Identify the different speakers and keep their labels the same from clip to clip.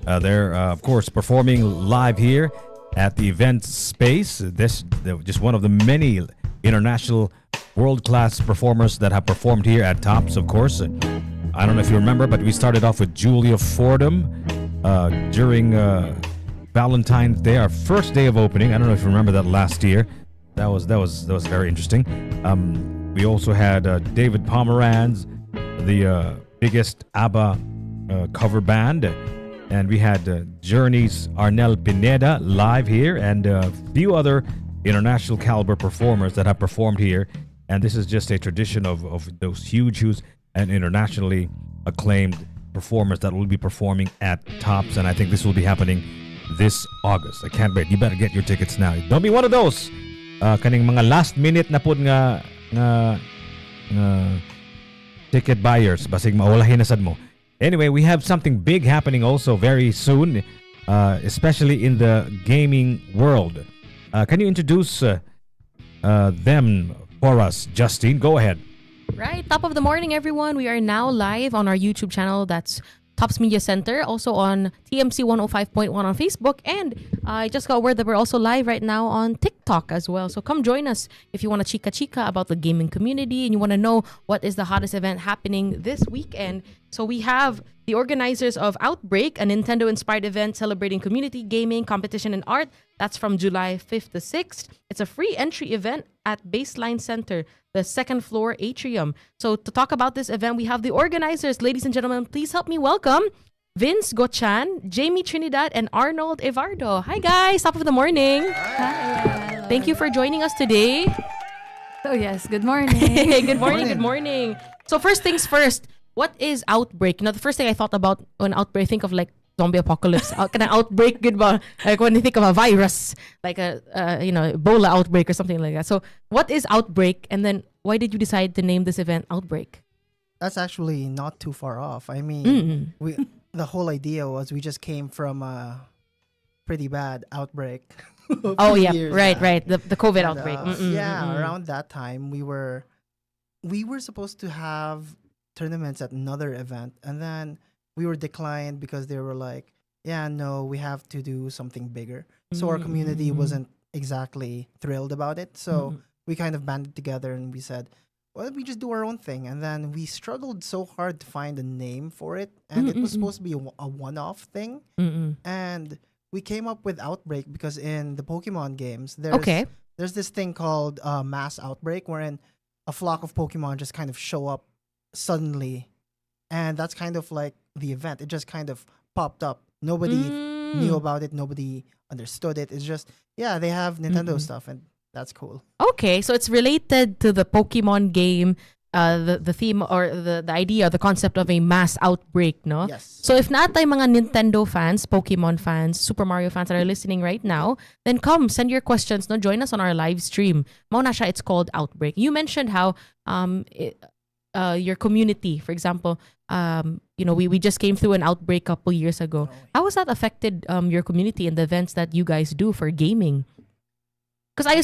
Speaker 1: They're, of course, performing live here at the event space. Just one of the many international world-class performers that have performed here at Tops, of course. I don't know if you remember, but we started off with Julia Fordham during Valentine's Day, our first day of opening. I don't know if you remember that last year. That was very interesting. We also had David Pomeranz, the biggest ABBA cover band. And we had Journey's Arnel Pineda live here and a few other international caliber performers that have performed here. And this is just a tradition of those huge and internationally acclaimed performers that will be performing at Tops. And I think this will be happening this August. I can't wait. You better get your tickets now. Don't be one of those kaning mga last minute na pud nga ticket buyers. Basig maulahin na sad mo. Anyway, we have something big happening also very soon, especially in the gaming world. Can you introduce them for us, Justine? Go ahead.
Speaker 2: Right. Top of the morning, everyone. We are now live on our YouTube channel. That's Tops Media Center. Also on TMC 105.1 on Facebook. And I just got word that we're also live right now on TikTok as well. So come join us if you want to chica about the gaming community and you want to know what is the hottest event happening this weekend. So we have the organizers of Outbreak, a Nintendo-inspired event celebrating community, gaming, competition, and art. That's from July 5th to 6th. It's a free entry event at Baseline Center, the second floor atrium. So to talk about this event, we have the organizers. Ladies and gentlemen, please help me welcome Vince Gochan, Jamie Trinidad, and Arnold Evardo. Hi guys, top of the morning.
Speaker 3: Hi.
Speaker 2: Thank you for joining us today.
Speaker 3: Oh yes, good morning.
Speaker 2: Good morning. So first things first, what is Outbreak? You know, the first thing I thought about when Outbreak, think of like zombie apocalypse. Kind of outbreak, good ba? Like when you think of a virus, like a Ebola outbreak or something like that. So what is Outbreak, and then why did you decide to name this event Outbreak?
Speaker 4: That's actually not too far off. I mean, the whole idea was we just came from a pretty bad outbreak.
Speaker 2: Oh yeah, right. The COVID outbreak.
Speaker 4: Around that time we were supposed to have tournaments at another event, and then we were declined because they were like, yeah, no, we have to do something bigger. So our community wasn't exactly thrilled about it. So we kind of banded together and we said, well, we just do our own thing. And then we struggled so hard to find a name for it. And it was supposed to be a one-off thing. And we came up with Outbreak because in the Pokemon games, there's this thing called mass outbreak, wherein a flock of Pokemon just kind of show up suddenly. And that's kind of like the event. It just kind of popped up. Nobody knew about it. Nobody understood it. It's just, yeah, they have Nintendo stuff, and that's cool.
Speaker 2: Okay, so it's related to the Pokemon game, the theme or the idea, the concept of a mass outbreak, no?
Speaker 4: Yes.
Speaker 2: So if not tayo mga Nintendo fans, Pokemon fans, Super Mario fans that are listening right now, then come, send your questions, no? Join us on our live stream. Mauna siya, it's called Outbreak. You mentioned how your community, for example, we just came through an outbreak a couple years ago. How has that affected your community and the events that you guys do for gaming? Because I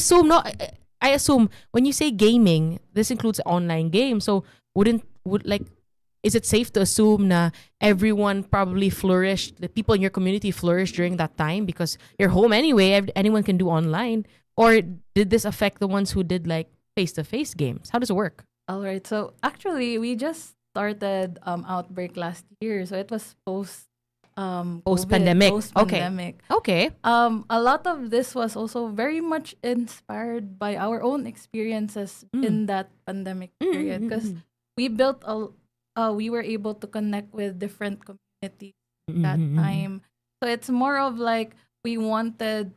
Speaker 2: assume when you say gaming, this includes online games. So is it safe to assume na everyone probably flourished, the people in your community flourished during that time because you're home anyway, anyone can do online? Or did this affect the ones who did like face-to-face games? How does it work?
Speaker 3: All right. So actually, we just started Outbreak last year. So it was
Speaker 2: post-pandemic. Okay.
Speaker 3: A lot of this was also very much inspired by our own experiences in that pandemic period, because we were able to connect with different communities that time. So it's more of like we wanted,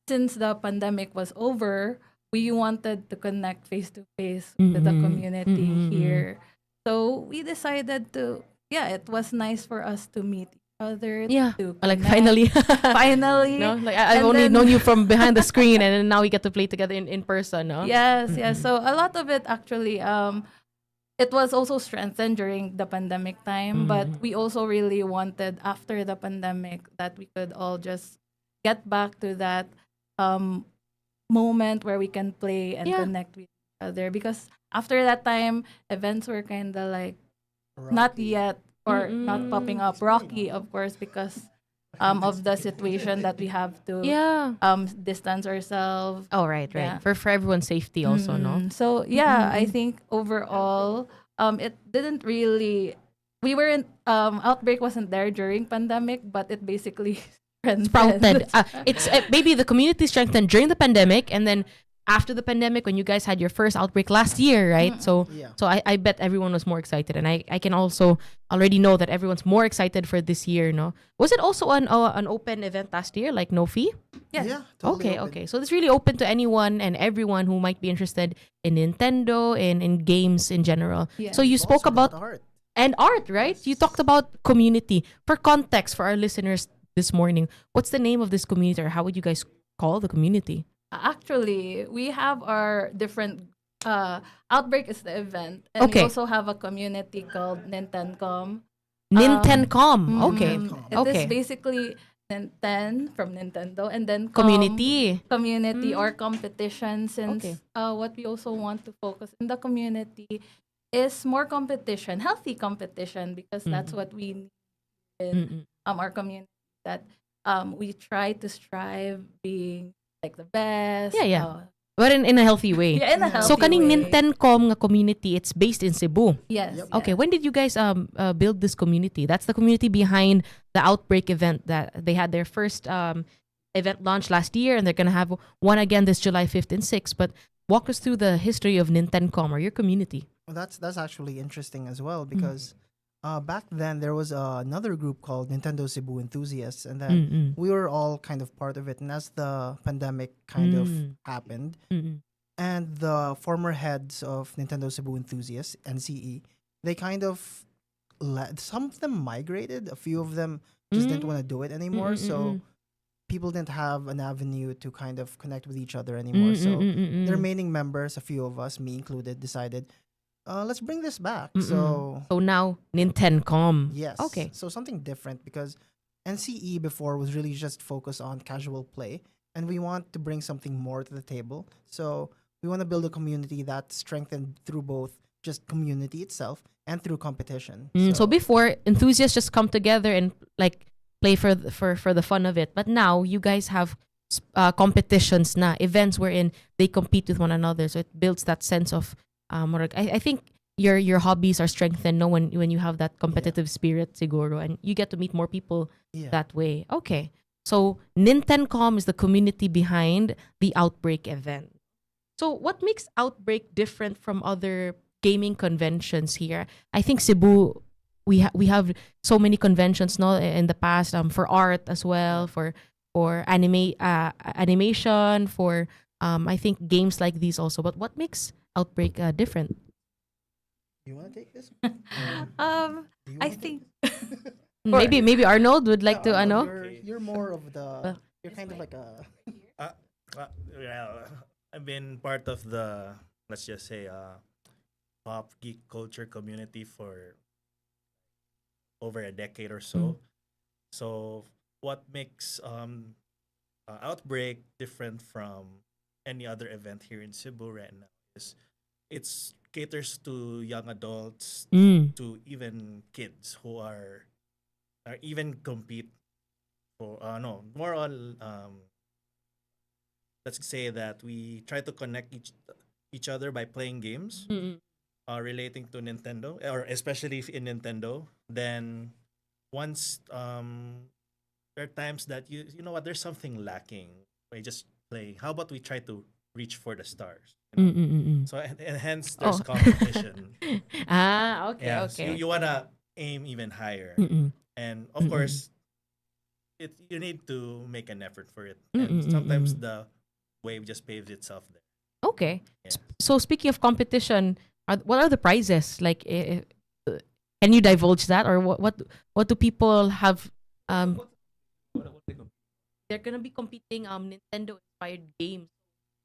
Speaker 3: since the pandemic was over, we wanted to connect face to face with the community here. So we decided it was nice for us to meet each other.
Speaker 2: Yeah,
Speaker 3: to
Speaker 2: like finally.
Speaker 3: No?
Speaker 2: Like I've only known you from behind the screen, and then now we get to play together in person, no?
Speaker 3: Yes. So a lot of it actually, it was also strengthened during the pandemic time, but we also really wanted after the pandemic that we could all just get back to that moment where we can play and connect with each other, because after that time events were kind of like rocky. Not yet, or not popping up rocky, of course, because of the situation that we have to
Speaker 2: Yeah.
Speaker 3: distance ourselves.
Speaker 2: Oh, right.
Speaker 3: Yeah.
Speaker 2: For everyone's safety also, no?
Speaker 3: So yeah, I think overall, it didn't really. We weren't. Outbreak wasn't there during pandemic, but it basically
Speaker 2: Sprouted.
Speaker 3: strengthened.
Speaker 2: It's maybe the community strengthened during the pandemic, and then after the pandemic, when you guys had your first outbreak last year, right? So,
Speaker 4: Yeah.
Speaker 2: I bet everyone was more excited, and I can also already know that everyone's more excited for this year. No, was it also an open event last year, like no fee?
Speaker 3: Yes.
Speaker 4: Yeah. Totally
Speaker 2: Okay,
Speaker 4: open.
Speaker 2: okay. So it's really open to anyone and everyone who might be interested in Nintendo and in games in general.
Speaker 3: Yeah.
Speaker 2: So you
Speaker 4: We've
Speaker 2: spoke
Speaker 4: also got
Speaker 2: about
Speaker 4: art.
Speaker 2: and art, right? You talked about community. For context for our listeners this morning, what's the name of this community, or how would you guys call the community?
Speaker 3: Actually, we have our different. Outbreak is the event, and
Speaker 2: Okay.
Speaker 3: we also have a community called Nintendcom.
Speaker 2: Nintendcom. Okay.
Speaker 4: Nintendcom.
Speaker 3: It
Speaker 2: Okay.
Speaker 3: is basically Ninten from Nintendo, and then
Speaker 2: Community.
Speaker 3: community or competition. Since
Speaker 2: Okay.
Speaker 3: what we also want to focus in the community is more competition, healthy competition, because that's what we need in
Speaker 2: Mm-mm.
Speaker 3: our community. That we try to strive being like the best.
Speaker 2: Yeah, yeah. But in a healthy way.
Speaker 3: Yeah, in a healthy
Speaker 2: So kaning
Speaker 3: way.
Speaker 2: Nintendcom nga community, it's based in Cebu.
Speaker 3: Yes.
Speaker 4: Yep.
Speaker 2: Okay, when did you guys build this community? That's the community behind the Outbreak event that they had their first event launch last year, and they're gonna have one again this July 5th and 6th. But walk us through the history of Nintendcom or your community.
Speaker 4: Well, that's actually interesting as well because back then there was another group called Nintendo Cebu Enthusiasts, and then
Speaker 2: Mm-mm.
Speaker 4: we were all kind of part of it. And as the pandemic kind of happened,
Speaker 2: Mm-mm.
Speaker 4: and the former heads of Nintendo Cebu Enthusiasts (NCE), they kind of some of them migrated. A few of them just didn't want to do it anymore. So people didn't have an avenue to kind of connect with each other anymore. So the remaining members, a few of us, me included, decided, let's bring this back. So
Speaker 2: So now Nintendcom.
Speaker 4: yes,
Speaker 2: Okay.
Speaker 4: So something different because NCE before was really just focused on casual play, and we want to bring something more to the table. So we want to build a community that's strengthened through both just community itself and through competition.
Speaker 2: So before, enthusiasts just come together and like play for the fun of it. But now you guys have competitions na, events wherein they compete with one another. So it builds that sense of I think your hobbies are strengthened no when you have that competitive spirit siguro, and you get to meet more people
Speaker 4: yeah.
Speaker 2: that way. Okay. So Nintendcom is the community behind the Outbreak event. So what makes Outbreak different from other gaming conventions here? I think Cebu, we have so many conventions no in the past for art as well, for animation, for I think games like these also. But what makes Outbreak different?
Speaker 4: You want to take this? Do
Speaker 3: I
Speaker 4: you wanna take
Speaker 3: think
Speaker 2: Maybe Arnold would like to
Speaker 4: no,
Speaker 2: ano.
Speaker 4: you're more of the you're kind of like a
Speaker 5: Well, I've been part of the, let's just say, pop geek culture community for over a decade or so. So, what makes Outbreak different from any other event here in Cebu right now is it's caters to young adults, to even kids who are even compete for no more on let's say that we try to connect each other by playing games relating to Nintendo, or especially if in Nintendo. Then once there are times that you know what, there's something lacking. We just play. How about we try to reach for the stars? You know? So and hence there's
Speaker 2: Oh.
Speaker 5: competition.
Speaker 2: Okay,
Speaker 5: Yeah,
Speaker 2: okay.
Speaker 5: so you wanna aim even higher, and of course, you need to make an effort for it. And sometimes the wave just paves itself there.
Speaker 2: Okay.
Speaker 5: Yeah.
Speaker 2: So speaking of competition, what are the prizes? Like, can you divulge that, or what do people have? They're gonna be competing Nintendo inspired games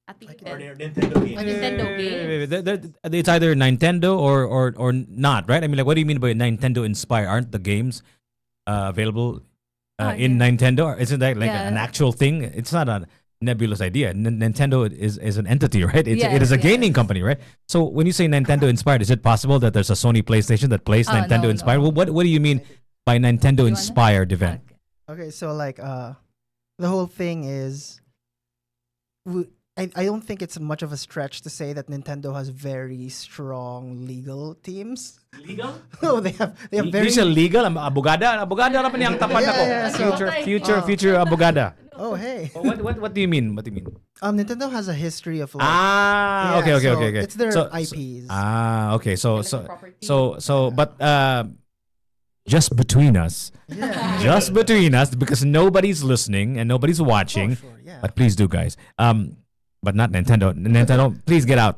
Speaker 2: at the
Speaker 5: Or
Speaker 2: event.
Speaker 5: their Nintendo game.
Speaker 2: Nintendo games.
Speaker 1: It's either Nintendo or not, right? I mean, like, what do you mean by Nintendo inspired? Aren't the games available in Nintendo? Or isn't that like
Speaker 3: Yeah.
Speaker 1: an actual thing? It's not a nebulous idea. Nintendo is an entity, right? It is a
Speaker 3: Yes,
Speaker 1: gaming
Speaker 3: yes.
Speaker 1: company, right? So when you say Nintendo inspired, is it possible that there's a Sony PlayStation that plays
Speaker 3: Oh,
Speaker 1: Nintendo
Speaker 3: no,
Speaker 1: inspired?
Speaker 3: no.
Speaker 1: Well, what do you mean by Nintendo inspired event?
Speaker 3: Okay.
Speaker 4: Okay, so like the whole thing is I don't think it's much of a stretch to say that Nintendo has very strong legal teams.
Speaker 1: Legal?
Speaker 4: Oh, they have very
Speaker 1: This is legal, abogada, abogada ra pa niyang tapan
Speaker 4: Yeah,
Speaker 1: ako.
Speaker 4: yeah, so-
Speaker 1: Future abogada.
Speaker 4: Oh, hey.
Speaker 1: What do you mean? What do you mean?
Speaker 4: Nintendo has a history of like
Speaker 1: Ah,
Speaker 4: yeah,
Speaker 1: okay.
Speaker 4: so
Speaker 1: Okay.
Speaker 4: It's their
Speaker 1: So-
Speaker 4: IPs.
Speaker 1: Okay. So
Speaker 2: Intellectual property.
Speaker 1: but just between us,
Speaker 4: Yeah.
Speaker 1: just between us, because nobody's listening and nobody's watching.
Speaker 4: Sure, yeah.
Speaker 1: But please do, guys. But not Nintendo. Nintendo, please get out.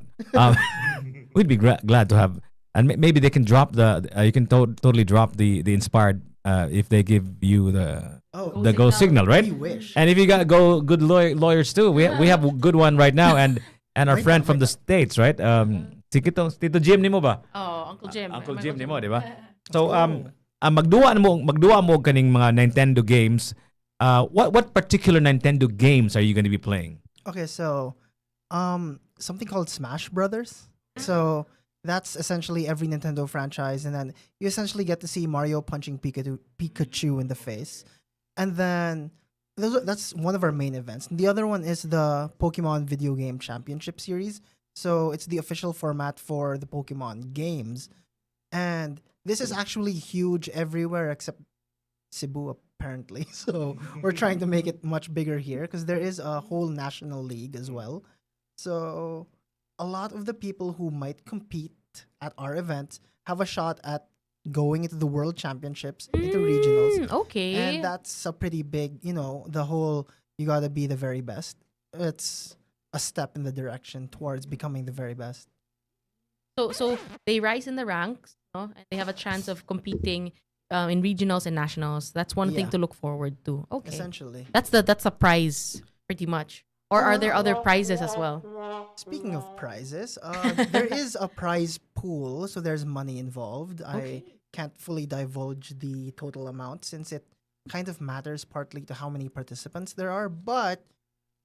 Speaker 1: We'd be glad to have, and maybe they can drop the. You can totally drop the inspired if they give you the
Speaker 4: Oh,
Speaker 1: the go signal, right?
Speaker 4: we wish.
Speaker 1: And if you got good lawyers too, we have a good one right now, and our
Speaker 4: Right
Speaker 1: friend
Speaker 4: now,
Speaker 1: from the States, right? Si Tito Jim ni mo ba?
Speaker 2: Oh, Uncle Jim.
Speaker 1: Uncle
Speaker 2: My
Speaker 1: Jim
Speaker 2: Uncle
Speaker 1: ni mo, di ba? So magduwa mo kaning mga Nintendo games. What particular Nintendo games are you going to be playing?
Speaker 4: Okay, so something called Smash Brothers. So that's essentially every Nintendo franchise, and then you essentially get to see Mario punching Pikachu in the face, and then that's one of our main events. The other one is the Pokemon Video Game Championship Series. So it's the official format for the Pokemon games, and this is actually huge everywhere except Cebu apparently. So we're trying to make it much bigger here because there is a whole national league as well. So a lot of the people who might compete at our event have a shot at going into the world championships, into regionals.
Speaker 2: Okay.
Speaker 4: And that's a pretty big, the whole you got to be the very best. It's a step in the direction towards becoming the very best.
Speaker 2: So they rise in the ranks, no? And they have a chance of competing in regionals and nationals. That's one thing
Speaker 4: Yeah.
Speaker 2: to look forward to. Okay.
Speaker 4: Essentially.
Speaker 2: That's a prize pretty much. Or are there other prizes as well?
Speaker 4: Speaking of prizes, there is a prize pool, so there's money involved. I can't fully divulge the total amount since it kind of matters partly to how many participants there are, but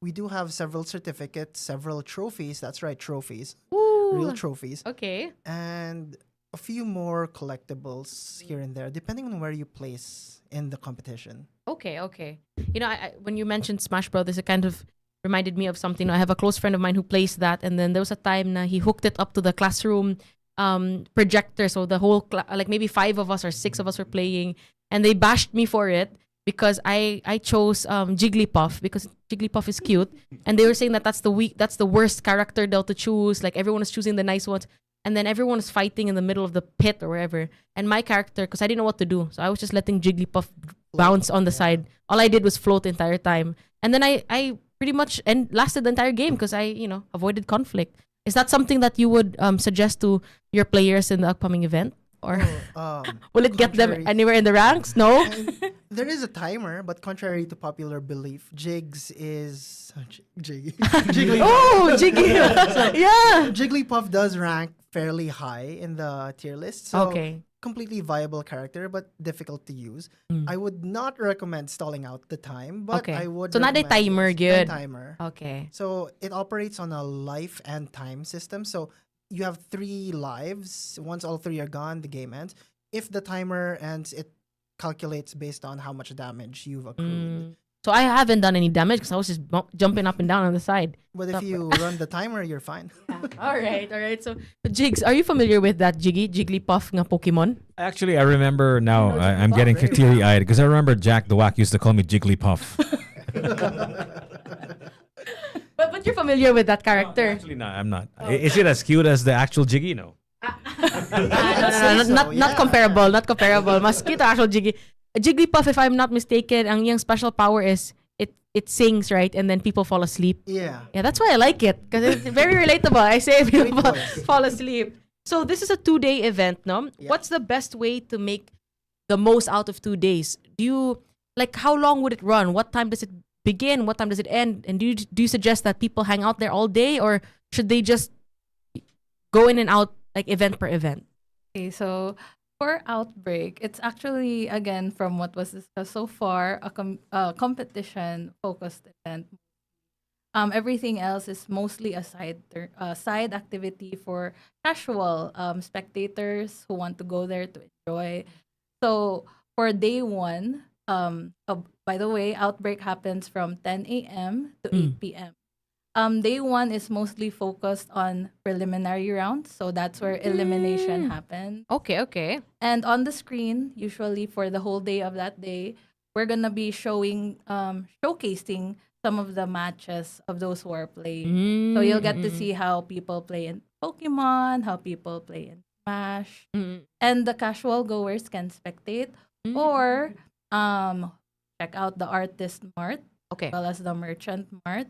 Speaker 4: we do have several certificates, several trophies. That's right, trophies. Real
Speaker 2: Ooh.
Speaker 4: trophies.
Speaker 2: Okay.
Speaker 4: And a few more collectibles here and there, depending on where you place in the competition.
Speaker 2: Okay. You know, when you mentioned Smash Brothers, it kind of reminded me of something. I have a close friend of mine who plays that, and then there was a time na he hooked it up to the classroom projector, so the whole like maybe 5 of us or 6 of us were playing, and they bashed me for it because I chose Jigglypuff because Jigglypuff is cute, and they were saying that that's the worst character though to choose. Like everyone is choosing the nice ones, and then everyone is fighting in the middle of the pit or wherever. And my character, because I didn't know what to do, so I was just letting Jigglypuff bounce on the side. All I did was float the entire time, and then I pretty much lasted the entire game because I avoided conflict. Is that something that you would suggest to your players in the upcoming event, or will it get them
Speaker 4: contrary-
Speaker 2: anywhere in the ranks? No.
Speaker 4: And there is a timer, but contrary to popular belief, Jigglypuff.
Speaker 2: Oh, Jiggy. Yeah.
Speaker 4: Jigglypuff does rank fairly high in the tier list. So
Speaker 2: Okay.
Speaker 4: completely viable character, but difficult to use. I would not recommend stalling out the time, but
Speaker 2: Okay.
Speaker 4: I would.
Speaker 2: So not a
Speaker 4: recommend
Speaker 2: timer,
Speaker 4: this.
Speaker 2: good.
Speaker 4: No timer.
Speaker 2: Okay.
Speaker 4: So it operates on a life and time system. So you have 3 lives. Once all 3 are gone, the game ends. If the timer ends, it calculates based on how much damage you've accrued.
Speaker 2: So I haven't done any damage because I was just jumping up and down on the side.
Speaker 4: But if you run the timer, you're fine.
Speaker 2: All right. So Jigs, are you familiar with that Jigglypuff nga Pokemon?
Speaker 1: Actually, I remember now. I'm getting teary-eyed because I remember Jack the Wack used to call me Jigglypuff.
Speaker 2: But you're familiar with that character.
Speaker 1: Actually, no, I'm not. Is it as cute as the actual Jiggy? No.
Speaker 2: Not comparable. Not comparable. Mas cute ang actual Jiggy. Jigglypuff, if I'm not mistaken, ang yung special power is it sings, right? And then people fall asleep.
Speaker 4: Yeah.
Speaker 2: Yeah, that's why I like it. Because it's very relatable. I say people
Speaker 4: voice.
Speaker 2: fall asleep. So this is a 2-day event, no?
Speaker 4: Yeah.
Speaker 2: What's the best way to make the most out of 2 days? Do you, like, how long would it run? What time does it begin? What time does it end? And do you suggest that people hang out there all day? Or should they just go in and out, like, event per event?
Speaker 3: Okay, so for Outbreak, it's actually, again, from what was discussed so far, a competition-focused event. Everything else is mostly a side activity for casual spectators who want to go there to enjoy. So for day 1, by the way, Outbreak happens from 10 a.m. to
Speaker 2: Mm.
Speaker 3: 8 p.m. Day one is mostly focused on preliminary rounds, so that's where elimination happens.
Speaker 2: Okay, okay.
Speaker 3: And on the screen, usually for the whole day of that day, we're gonna be showcasing some of the matches of those who are playing. So you'll get to see how people play in Pokemon, how people play in Smash, and the casual goers can spectate or check out the artist mart
Speaker 2: Okay.
Speaker 3: as well as the merchant mart.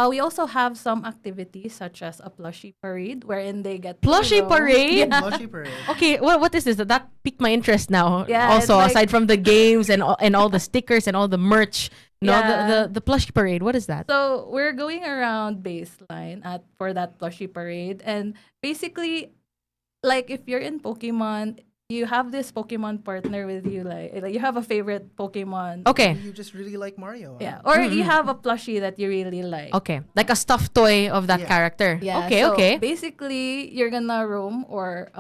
Speaker 3: We also have some activities such as a plushie parade wherein they get to
Speaker 2: Plushie
Speaker 3: roam.
Speaker 2: parade?
Speaker 3: Yeah.
Speaker 4: Plushy parade.
Speaker 2: Okay, what is this? That piqued my interest now.
Speaker 3: Yeah,
Speaker 2: Also,
Speaker 3: it's like-
Speaker 2: aside from the games and all the stickers and all the merch, no,
Speaker 3: Yeah.
Speaker 2: the plushie parade. What is that?
Speaker 3: So we're going around baseline for that plushie parade, and basically, like if you're in Pokemon, you have this Pokemon partner with you, like you have a favorite Pokemon.
Speaker 2: Okay,
Speaker 4: You just really like Mario.
Speaker 3: Yeah, or you have a plushie that you really like.
Speaker 2: okay, like a stuffed toy of that
Speaker 4: Yeah.
Speaker 2: character.
Speaker 3: Yeah.
Speaker 2: Okay,
Speaker 3: so
Speaker 2: okay.
Speaker 3: Basically, you're gonna roam or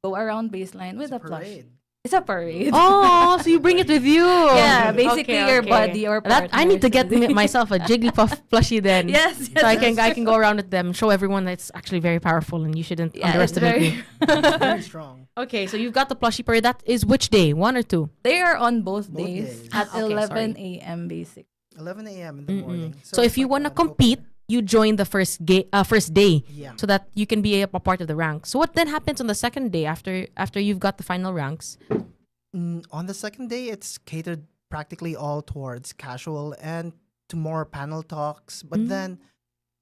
Speaker 3: go around baseline with
Speaker 4: It's
Speaker 3: a
Speaker 4: a
Speaker 3: plushie.
Speaker 4: parade.
Speaker 3: It's a parade.
Speaker 2: Oh, so you bring it with you.
Speaker 3: Yeah, basically
Speaker 2: Okay,
Speaker 3: your
Speaker 2: okay.
Speaker 3: buddy or
Speaker 2: That I need to
Speaker 3: partner
Speaker 2: get
Speaker 3: should-
Speaker 2: myself a Jigglypuff plushie then.
Speaker 3: Yes,
Speaker 2: So I
Speaker 3: yes,
Speaker 2: can go around with them, show everyone that it's actually very powerful and you shouldn't
Speaker 3: Yeah, it's
Speaker 2: underestimate me.
Speaker 4: Very strong.
Speaker 2: Okay, so you've got the plushie parade. That is which day? 1 or 2?
Speaker 3: They are on both
Speaker 4: Both
Speaker 3: days
Speaker 4: days.
Speaker 3: at
Speaker 2: Okay,
Speaker 3: 11
Speaker 2: sorry.
Speaker 3: a.m. basic.
Speaker 4: 11 a.m. in the morning.
Speaker 2: So if
Speaker 4: it's
Speaker 2: you
Speaker 4: like
Speaker 2: want to
Speaker 4: an open-
Speaker 2: compete, you join the first day
Speaker 4: Yeah.
Speaker 2: so that you can be a part of the ranks. So what then happens on the second day after you've got the final ranks?
Speaker 4: On the second day, it's catered practically all towards casual and to more panel talks. But then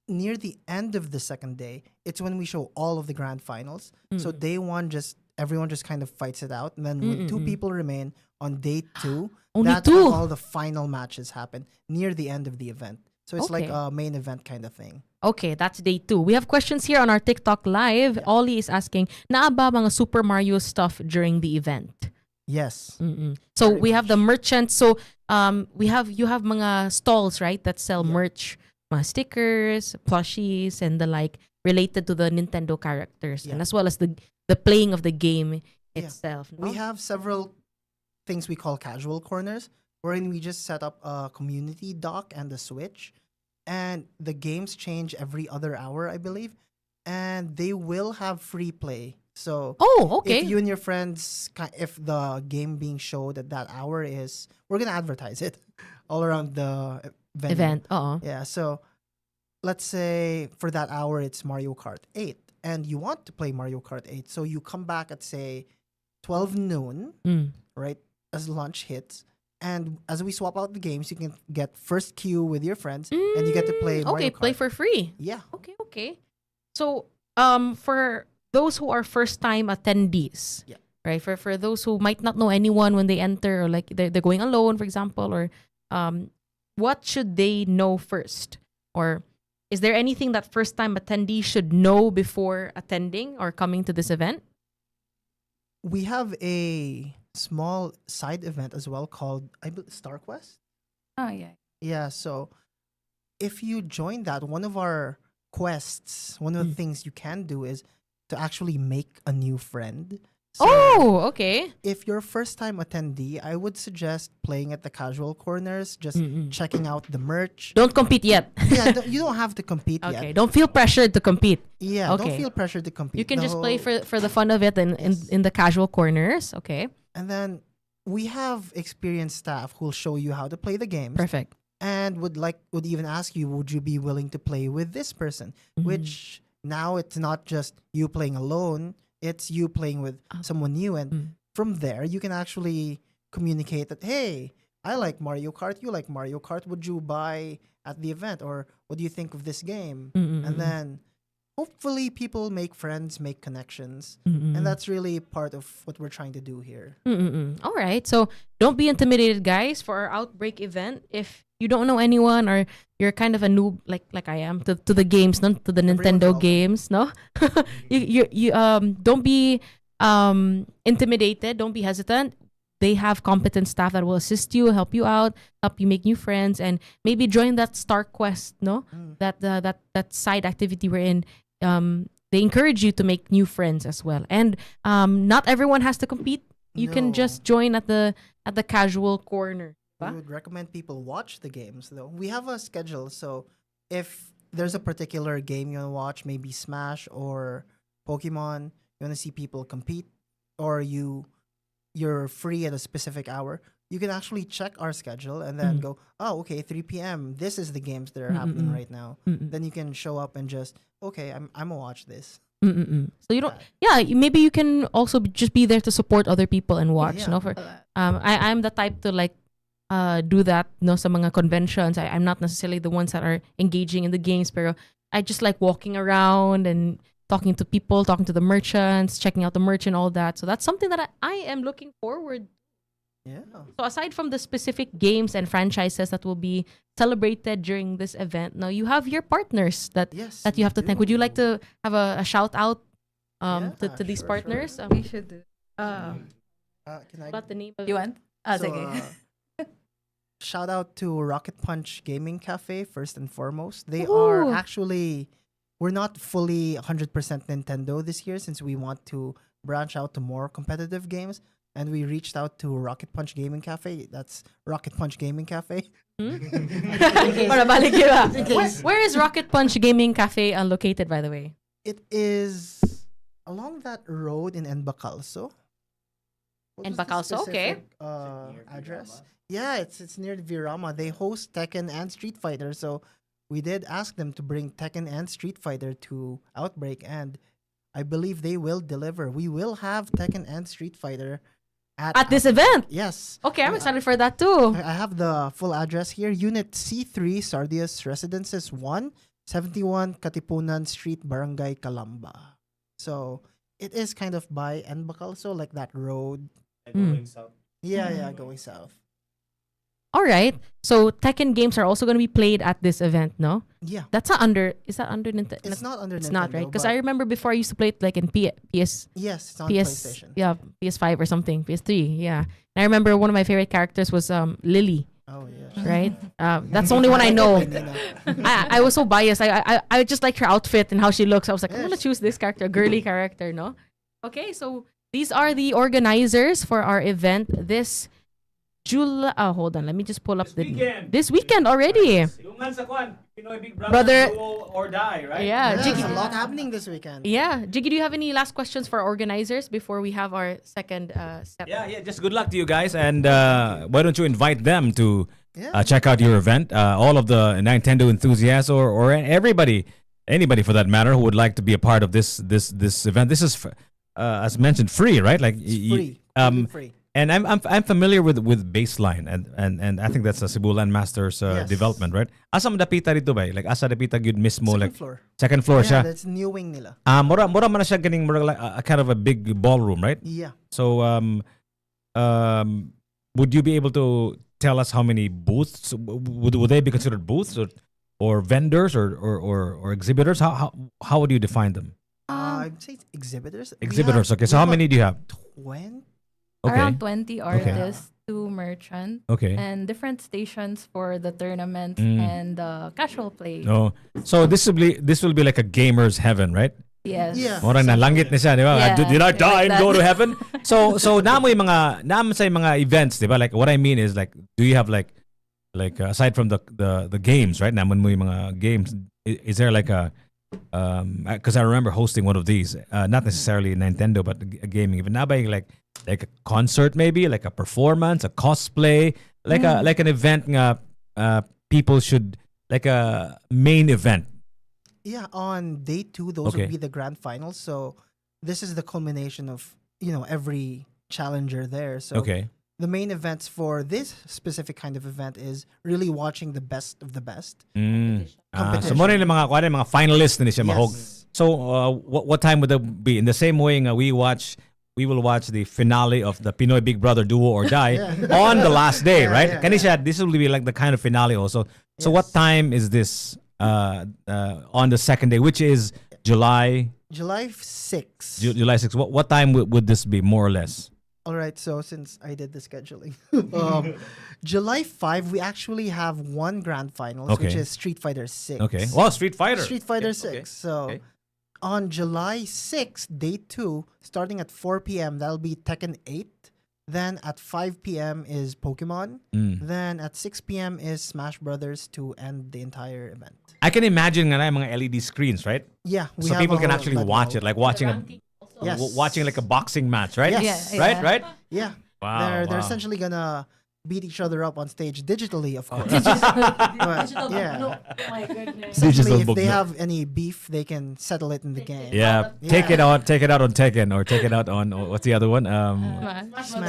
Speaker 4: near the end of the second day, it's when we show all of the grand finals. So day one, everyone just kind of fights it out. And then when two people remain on day two,
Speaker 2: Only
Speaker 4: that's when
Speaker 2: two?
Speaker 4: all the final matches happen near the end of the event. So it's like
Speaker 2: Okay.
Speaker 4: a main event kind of thing.
Speaker 2: Okay, that's day 2. We have questions here on our TikTok live. Ollie is asking, naaba mga Super Mario stuff during the event?
Speaker 4: Yes.
Speaker 2: So
Speaker 4: Very
Speaker 2: we have the
Speaker 4: much.
Speaker 2: merchants. So you have mga stalls, right, that sell merch, mga stickers, plushies, and the like related to the Nintendo characters, and
Speaker 4: Yeah.
Speaker 2: as well as the playing of the game
Speaker 4: Yeah.
Speaker 2: itself.
Speaker 4: We
Speaker 2: no?
Speaker 4: have several things we call casual corners, wherein we just set up a community dock and a switch, and the games change every other hour, I believe, and they will have free play. So
Speaker 2: Oh, okay.
Speaker 4: if you and your friends, if the game being showed at that hour is, we're gonna advertise it all around the venue.
Speaker 2: Event.
Speaker 4: Yeah. So let's say for that hour it's Mario Kart 8, and you want to play Mario Kart 8, so you come back at say 12 noon, right, as lunch hits. And as we swap out the games, you can get first queue with your friends, and you get to play Mario
Speaker 2: Okay,
Speaker 4: Kart.
Speaker 2: play for free.
Speaker 4: Yeah.
Speaker 2: Okay. So, for those who are first-time attendees,
Speaker 4: Yeah.
Speaker 2: right? For those who might not know anyone when they enter, or like they're going alone, for example, or what should they know first? Or is there anything that first-time attendees should know before attending or coming to this event?
Speaker 4: We have a small side event as well called Star Quest.
Speaker 3: Oh yeah.
Speaker 4: Yeah, so if you join that, one of our quests, one of the things you can do is to actually make a new friend. So
Speaker 2: Okay.
Speaker 4: if you're a first time attendee, I would suggest playing at the casual corners, just checking out the merch.
Speaker 2: Don't compete yet.
Speaker 4: Yeah, you don't have to compete
Speaker 2: Okay.
Speaker 4: yet.
Speaker 2: Don't feel pressured to compete.
Speaker 4: Yeah,
Speaker 2: Okay.
Speaker 4: don't feel pressured to compete.
Speaker 2: You can
Speaker 4: The
Speaker 2: just play
Speaker 4: whole-
Speaker 2: for the fun of it and in the casual corners. Okay.
Speaker 4: And then we have experienced staff who'll show you how to play the games.
Speaker 2: Perfect.
Speaker 4: And would even ask you, would you be willing to play with this person? Which now it's not just you playing alone, it's you playing with someone new, and from there you can actually communicate that, hey, I like Mario Kart, you like Mario Kart, would you buy at the event, or what do you think of this game? And then hopefully people make friends, make connections, and that's really part of what we're trying to do here.
Speaker 2: All right. So don't be intimidated, guys, for our Outbreak event. If you don't know anyone or you're kind of a noob like I am to the games, no, to the
Speaker 4: Everyone's
Speaker 2: Nintendo
Speaker 4: welcome.
Speaker 2: games, no, you don't be intimidated. Don't be hesitant. They have competent staff that will assist you, help you out, help you make new friends, and maybe join that Star Quest, no, that side activity we're in. They encourage you to make new friends as well, and not everyone has to compete. You can
Speaker 4: No.
Speaker 2: just join at the casual corner.
Speaker 4: we would recommend people watch the games though. We have a schedule, so if there's a particular game you want to watch, maybe Smash or Pokemon, you want to see people compete, or you're free at a specific hour, you can actually check our schedule and then go, oh, okay, 3 p.m. This is the games that are happening right now. Then you can show up and just, okay, I'm gonna watch this.
Speaker 2: So you don't, maybe you can also just be there to support other people and watch.
Speaker 4: Yeah.
Speaker 2: No, for I'm the type to like do that. No, sa mga conventions, I'm not necessarily the ones that are engaging in the games, pero I just like walking around and talking to people, talking to the merchants, checking out the merch and all that. So that's something that I am looking forward.
Speaker 4: Yeah.
Speaker 2: So aside from the specific games and franchises that will be celebrated during this event, now you have your partners that
Speaker 4: Yes.
Speaker 2: you have to thank. Would you like to have a shout out to these
Speaker 4: sure,
Speaker 2: partners?
Speaker 3: We should do.
Speaker 4: Can I?
Speaker 2: About the name of
Speaker 3: You want? Ah,
Speaker 4: So,
Speaker 3: sige.
Speaker 4: shout out to Rocket Punch Gaming Cafe first and foremost. They
Speaker 2: Ooh.
Speaker 4: are actually, we're not fully 100% Nintendo this year since we want to branch out to more competitive games. And we reached out to Rocket Punch Gaming Cafe. That's Rocket Punch Gaming Cafe.
Speaker 2: Para balik yun ah. Where is Rocket Punch Gaming Cafe located, by the way?
Speaker 4: It is along that road in Enbacalso. What was the
Speaker 2: Enbacalso, okay.
Speaker 4: specific, address. Yeah, it's near Virama. They host Tekken and Street Fighter, so we did ask them to bring Tekken and Street Fighter to Outbreak, and I believe they will deliver. We will have Tekken and Street Fighter
Speaker 2: At this event?
Speaker 4: Yes.
Speaker 2: Okay, I'm excited for that too.
Speaker 4: I have the full address here. Unit C3, Sardias Residences 1, 71 Katipunan Street, Barangay Calamba. So it is kind of by Enbacalso, like that road.
Speaker 5: Going south.
Speaker 4: Yeah, going south.
Speaker 2: All right. So Tekken games are also going to be played at this event, no?
Speaker 4: Yeah.
Speaker 2: That's not under. Is that under Nintendo?
Speaker 4: It's not under
Speaker 2: It's
Speaker 4: Nintendo.
Speaker 2: not, right? Because
Speaker 4: but
Speaker 2: I remember before I used to play it like in PS,
Speaker 4: yes, it's on
Speaker 2: PS,
Speaker 4: PlayStation.
Speaker 2: yeah, PS5 or something, PS3, yeah. And I remember one of my favorite characters was Lily,
Speaker 4: Oh yeah.
Speaker 2: right? That's the only one I know.
Speaker 4: Nina.
Speaker 2: I was so biased. I just like her outfit and how she looks. I was like, I'm gonna
Speaker 4: Yes.
Speaker 2: choose this character, a girly character, no? Okay, so these are the organizers for our event this July. Oh, hold on. Let me just pull up this weekend already.
Speaker 5: Ilungan sa kwan, Pinoy Big
Speaker 2: Brother-
Speaker 5: Duo or Die, right?
Speaker 2: Yeah,
Speaker 4: Yeah,
Speaker 2: Jiggy.
Speaker 4: there's a lot happening this weekend.
Speaker 2: Yeah, Jiggy, do you have any last questions for our organizers before we have our second step?
Speaker 1: Yeah. Just good luck to you guys, and why don't you invite them to
Speaker 4: Yeah.
Speaker 1: check out your event? All of the Nintendo enthusiasts, or anybody for that matter, who would like to be a part of this event. This is, as mentioned, free, right? Like
Speaker 4: It's free. Free.
Speaker 1: And I'm familiar with Baseline, and I think that's a Cebu Landmaster's
Speaker 4: Yes.
Speaker 1: development, right? Asa dapita dito ba? Like asa dapita gyud mismo,
Speaker 4: Second
Speaker 1: like
Speaker 4: floor.
Speaker 1: second floor
Speaker 4: Yeah,
Speaker 1: siya.
Speaker 4: that's new wing nila.
Speaker 1: Mura man na siya ganing mura like a kind of a big ballroom, right?
Speaker 4: Yeah.
Speaker 1: So would you be able to tell us how many booths would they be considered booths or vendors or exhibitors? How would you define them?
Speaker 4: I'd say exhibitors. We
Speaker 1: Exhibitors.
Speaker 4: have-
Speaker 1: Okay. So
Speaker 4: we
Speaker 1: how
Speaker 4: have
Speaker 1: many do you have?
Speaker 4: 20?
Speaker 1: Okay.
Speaker 3: Around 20 artists, 2 merchants,
Speaker 1: Okay.
Speaker 3: and different stations for the tournaments
Speaker 1: Mm.
Speaker 3: and the casual play.
Speaker 1: No. So this will be like a gamer's heaven, right?
Speaker 3: Yes.
Speaker 4: Yeah.
Speaker 1: Murang nalangit na siya, di ba?
Speaker 3: Yeah,
Speaker 1: Did I
Speaker 3: like
Speaker 1: die and
Speaker 3: that.
Speaker 1: go to heaven? So naamo yung mga sa mga events, di ba? Like what I mean is like, do you have like aside from the games, right? Naman mo yung mga games. Is there like a because I remember hosting one of these, not necessarily Nintendo, but a gaming event. Now by like a concert, maybe like a performance, a cosplay, like an event nga people should, like a main event.
Speaker 4: Yeah, on day 2, those
Speaker 1: Okay.
Speaker 4: would be the grand finals. So this is the culmination of, every challenger there. So
Speaker 1: Okay.
Speaker 4: the main events for this specific kind of event is really watching the best of the best.
Speaker 1: So
Speaker 4: Competition.
Speaker 1: mo rin yung mga finalists na siya mahog.
Speaker 4: Yes.
Speaker 1: So what time would that be? In the same way nga we will watch the finale of the Pinoy Big Brother Duo or Die on the last day,
Speaker 4: Yeah,
Speaker 1: right?
Speaker 4: yeah,
Speaker 1: Kani siya, this will be like the kind of finale also. So what
Speaker 4: Yes.
Speaker 1: time is this on the second day, which is July
Speaker 4: July 6th.
Speaker 1: July 6th? What time would this be, more or less?
Speaker 4: All right, so since I did the scheduling, July 5, we actually have one grand finals, which
Speaker 1: Okay.
Speaker 4: is Street Fighter 6.
Speaker 1: Okay. Well, Street Fighter.
Speaker 4: Street Fighter
Speaker 1: Okay,
Speaker 4: 6. So
Speaker 1: okay.
Speaker 4: on July 6th, day 2, starting at 4 p.m., that'll be Tekken 8. Then at 5 p.m. is Pokemon. Then at 6 p.m. is Smash Brothers to end the entire event.
Speaker 1: I can imagine nga na mga LED screens, right?
Speaker 4: Yeah, we
Speaker 1: So
Speaker 4: have
Speaker 1: people
Speaker 4: a
Speaker 1: can
Speaker 4: whole
Speaker 1: actually
Speaker 4: LED
Speaker 1: watch it,
Speaker 4: wall.
Speaker 1: like watching a
Speaker 4: Yes.
Speaker 1: watching like a boxing match, right?
Speaker 4: Yes.
Speaker 2: Yeah,
Speaker 1: Right,
Speaker 2: yeah.
Speaker 1: right.
Speaker 4: Yeah.
Speaker 1: Wow,
Speaker 4: They're
Speaker 1: wow.
Speaker 4: essentially gonna beat each other up on stage digitally, of course.
Speaker 3: Digital
Speaker 4: yeah.
Speaker 3: no, my goodness.
Speaker 4: Essentially,
Speaker 1: Digital
Speaker 4: if they
Speaker 1: book.
Speaker 4: have any beef, they can settle it in the game.
Speaker 1: Yeah, take it out on Tekken, or take it out on what's the other one?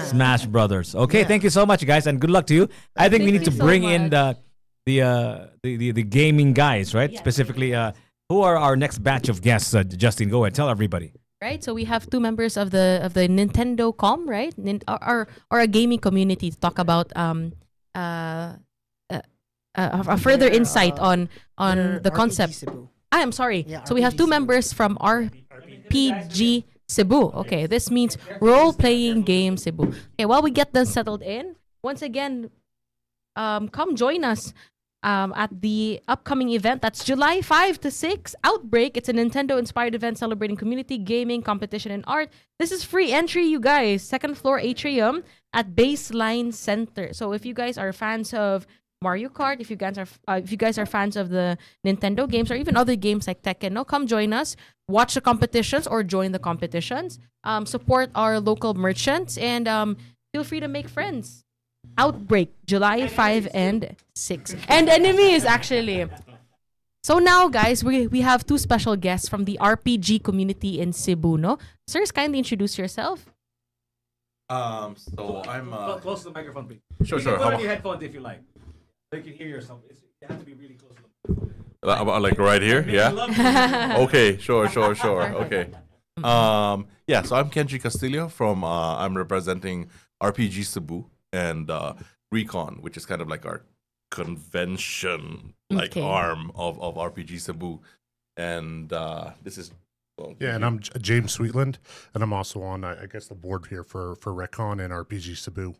Speaker 1: Smash Brothers. Okay,
Speaker 4: Yeah.
Speaker 1: thank you so much, guys, and good luck to you. I think we
Speaker 2: Thank
Speaker 1: need to
Speaker 2: you so
Speaker 1: bring in
Speaker 2: much.
Speaker 1: the gaming guys, right? Specifically, who are our next batch of guests? Justin, go ahead, tell everybody.
Speaker 2: Right, so we have two members of the Nintendo Com, right, or a gaming community to talk about a further insight on
Speaker 4: They're
Speaker 2: the
Speaker 4: RPG
Speaker 2: concept.
Speaker 4: Cebu.
Speaker 2: I am sorry.
Speaker 4: Yeah,
Speaker 2: So we have
Speaker 4: RPG
Speaker 2: two
Speaker 4: Cebu.
Speaker 2: members from RPG Cebu. Okay, this means role-playing game Cebu. Okay, while we get them settled in, once again, come join us at the upcoming event. That's July 5 to 6, Outbreak. It's a Nintendo-inspired event celebrating community, gaming, competition, and art. This is free entry, you guys. Second floor atrium at Baseline Center. So if you guys are fans of Mario Kart, if you guys are fans of the Nintendo games or even other games like Tekken, no, come join us. Watch the competitions or join the competitions. Support our local merchants and feel free to make friends. Outbreak, July 5 and 6. And enemies, actually. So now, guys, we have two special guests from the RPG community in Cebu, no? Sirs, kindly introduce yourself.
Speaker 6: So I'm
Speaker 1: Close to the microphone, please.
Speaker 6: Sure, sure.
Speaker 1: Put
Speaker 6: How
Speaker 1: on your
Speaker 6: about
Speaker 1: headphones if you like. So you can hear yourself. You have to be really close.
Speaker 6: like right here? Yeah. Okay. Sure. Okay. Yeah. So I'm Kenji Castillo from. I'm representing RPG Cebu and Recon, which is kind of like our convention
Speaker 2: Okay.
Speaker 6: arm of RPG Cebu, and this is. Well,
Speaker 7: Yeah, and I'm James Sweetland, and I'm also on, I guess, the board here for Recon and RPG Cebu.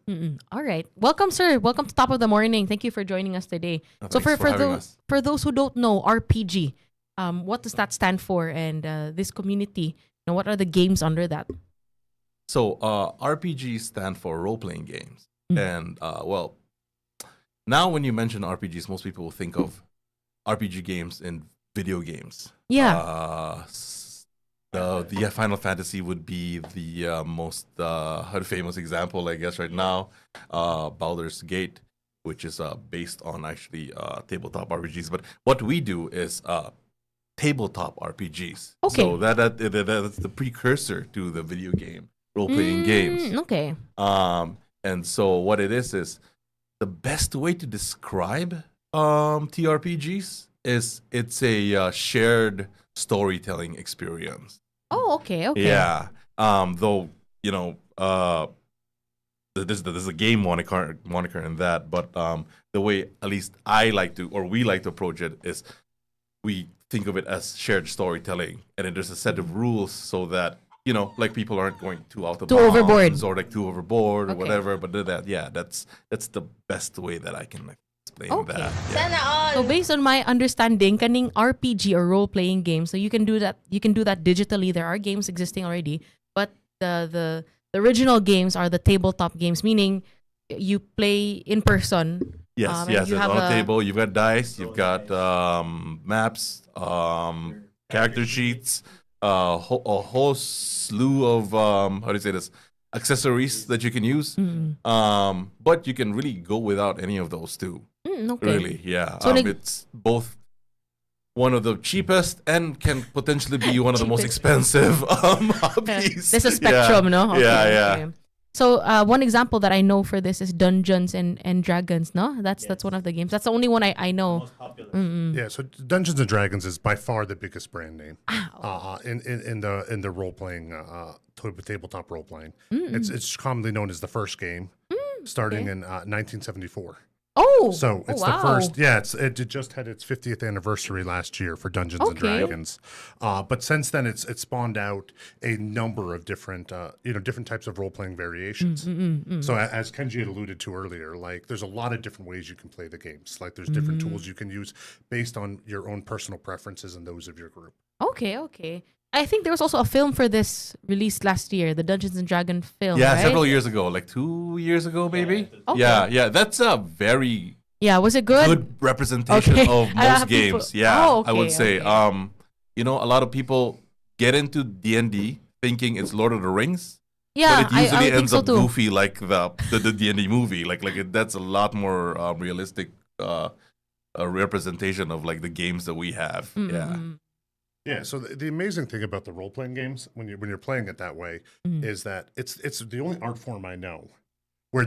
Speaker 2: All right. Welcome, sir. Welcome to Top of the Morning. Thank you for joining us today. So
Speaker 6: thanks for having us.
Speaker 2: for those who don't know, RPG, what does that stand for? And this community, what are the games under that?
Speaker 6: So RPG stand for role playing games, and well, now when you mention RPGs, most people will think of RPG games in video games.
Speaker 2: Yeah.
Speaker 6: The Final Fantasy would be the most famous example, I guess, right now. Baldur's Gate, which is based on actually tabletop RPGs. But what we do is tabletop RPGs.
Speaker 2: Okay.
Speaker 6: So that's the precursor to the video game role-playing games.
Speaker 2: Okay.
Speaker 6: And so what it is the best way to describe TRPGs is it's a shared storytelling experience.
Speaker 2: Oh, okay. Okay.
Speaker 6: Yeah. Though there's a game moniker in that, but the way at least I like to, or we like to approach it is we think of it as shared storytelling, and then there's a set of rules so that like people aren't going too out of
Speaker 2: Too
Speaker 6: bounds
Speaker 2: overboard.
Speaker 6: or like too overboard or
Speaker 2: Okay.
Speaker 6: whatever. But that's the best way that I can explain
Speaker 2: Okay.
Speaker 6: that. Yeah.
Speaker 2: So based on my understanding, kaning RPG or role-playing game, so you can do that digitally. There are games existing already, but the original games are the tabletop games, meaning you play in person.
Speaker 6: Yes,
Speaker 2: and
Speaker 6: yes.
Speaker 2: you
Speaker 6: It's
Speaker 2: have
Speaker 6: on a
Speaker 2: a-
Speaker 6: table. You've got dice. You've got maps, character sheets, a whole slew of how do you say this? Accessories that you can use. But you can really go without any of those too.
Speaker 2: Okay.
Speaker 6: Really, yeah.
Speaker 2: So like-
Speaker 6: it's both one of the cheapest and can potentially be one of the most
Speaker 2: Cheapest.
Speaker 6: expensive hobbies.
Speaker 2: There's a spectrum,
Speaker 6: yeah.
Speaker 2: no? Okay,
Speaker 6: yeah.
Speaker 2: okay. So one example that I know for this is Dungeons and Dragons, no? That's one of the games. That's the only one I know.
Speaker 5: Most popular.
Speaker 7: Yeah, so Dungeons and Dragons is by far the biggest brand name
Speaker 2: Ah,
Speaker 7: in the role playing tabletop role playing. It's commonly known as the first game, starting in 1974.
Speaker 2: Oh,
Speaker 7: So it's
Speaker 2: wow.
Speaker 7: the first. Yeah, it just had its 50th anniversary last year for Dungeons and
Speaker 2: Okay.
Speaker 7: Dragons. But since then, it's spawned out a number of different different types of role playing variations. So as Kenji had alluded to earlier, like there's a lot of different ways you can play the games. Like there's different tools you can use based on your own personal preferences and those of your group.
Speaker 2: Okay. I think there was also a film for this released last year, the Dungeons and Dragon film.
Speaker 6: Yeah,
Speaker 2: right?
Speaker 6: several years ago, like 2 years ago, maybe.
Speaker 2: Okay.
Speaker 6: Yeah. That's a very
Speaker 2: Yeah, was it good?
Speaker 6: good representation
Speaker 2: Okay.
Speaker 6: of most
Speaker 2: People-
Speaker 6: games. Yeah,
Speaker 2: Oh,
Speaker 6: I would
Speaker 2: okay,
Speaker 6: say.
Speaker 2: okay.
Speaker 6: A lot of people get into D&D thinking it's Lord of the Rings,
Speaker 2: Yeah,
Speaker 6: but it usually
Speaker 2: I think
Speaker 6: ends
Speaker 2: so
Speaker 6: up
Speaker 2: too.
Speaker 6: goofy like the D&D movie. That's a lot more realistic representation of like the games that we have.
Speaker 2: Mm,
Speaker 6: Yeah.
Speaker 7: Yeah, so the amazing thing about the role playing games when you're playing it that way is that it's the only art form I know where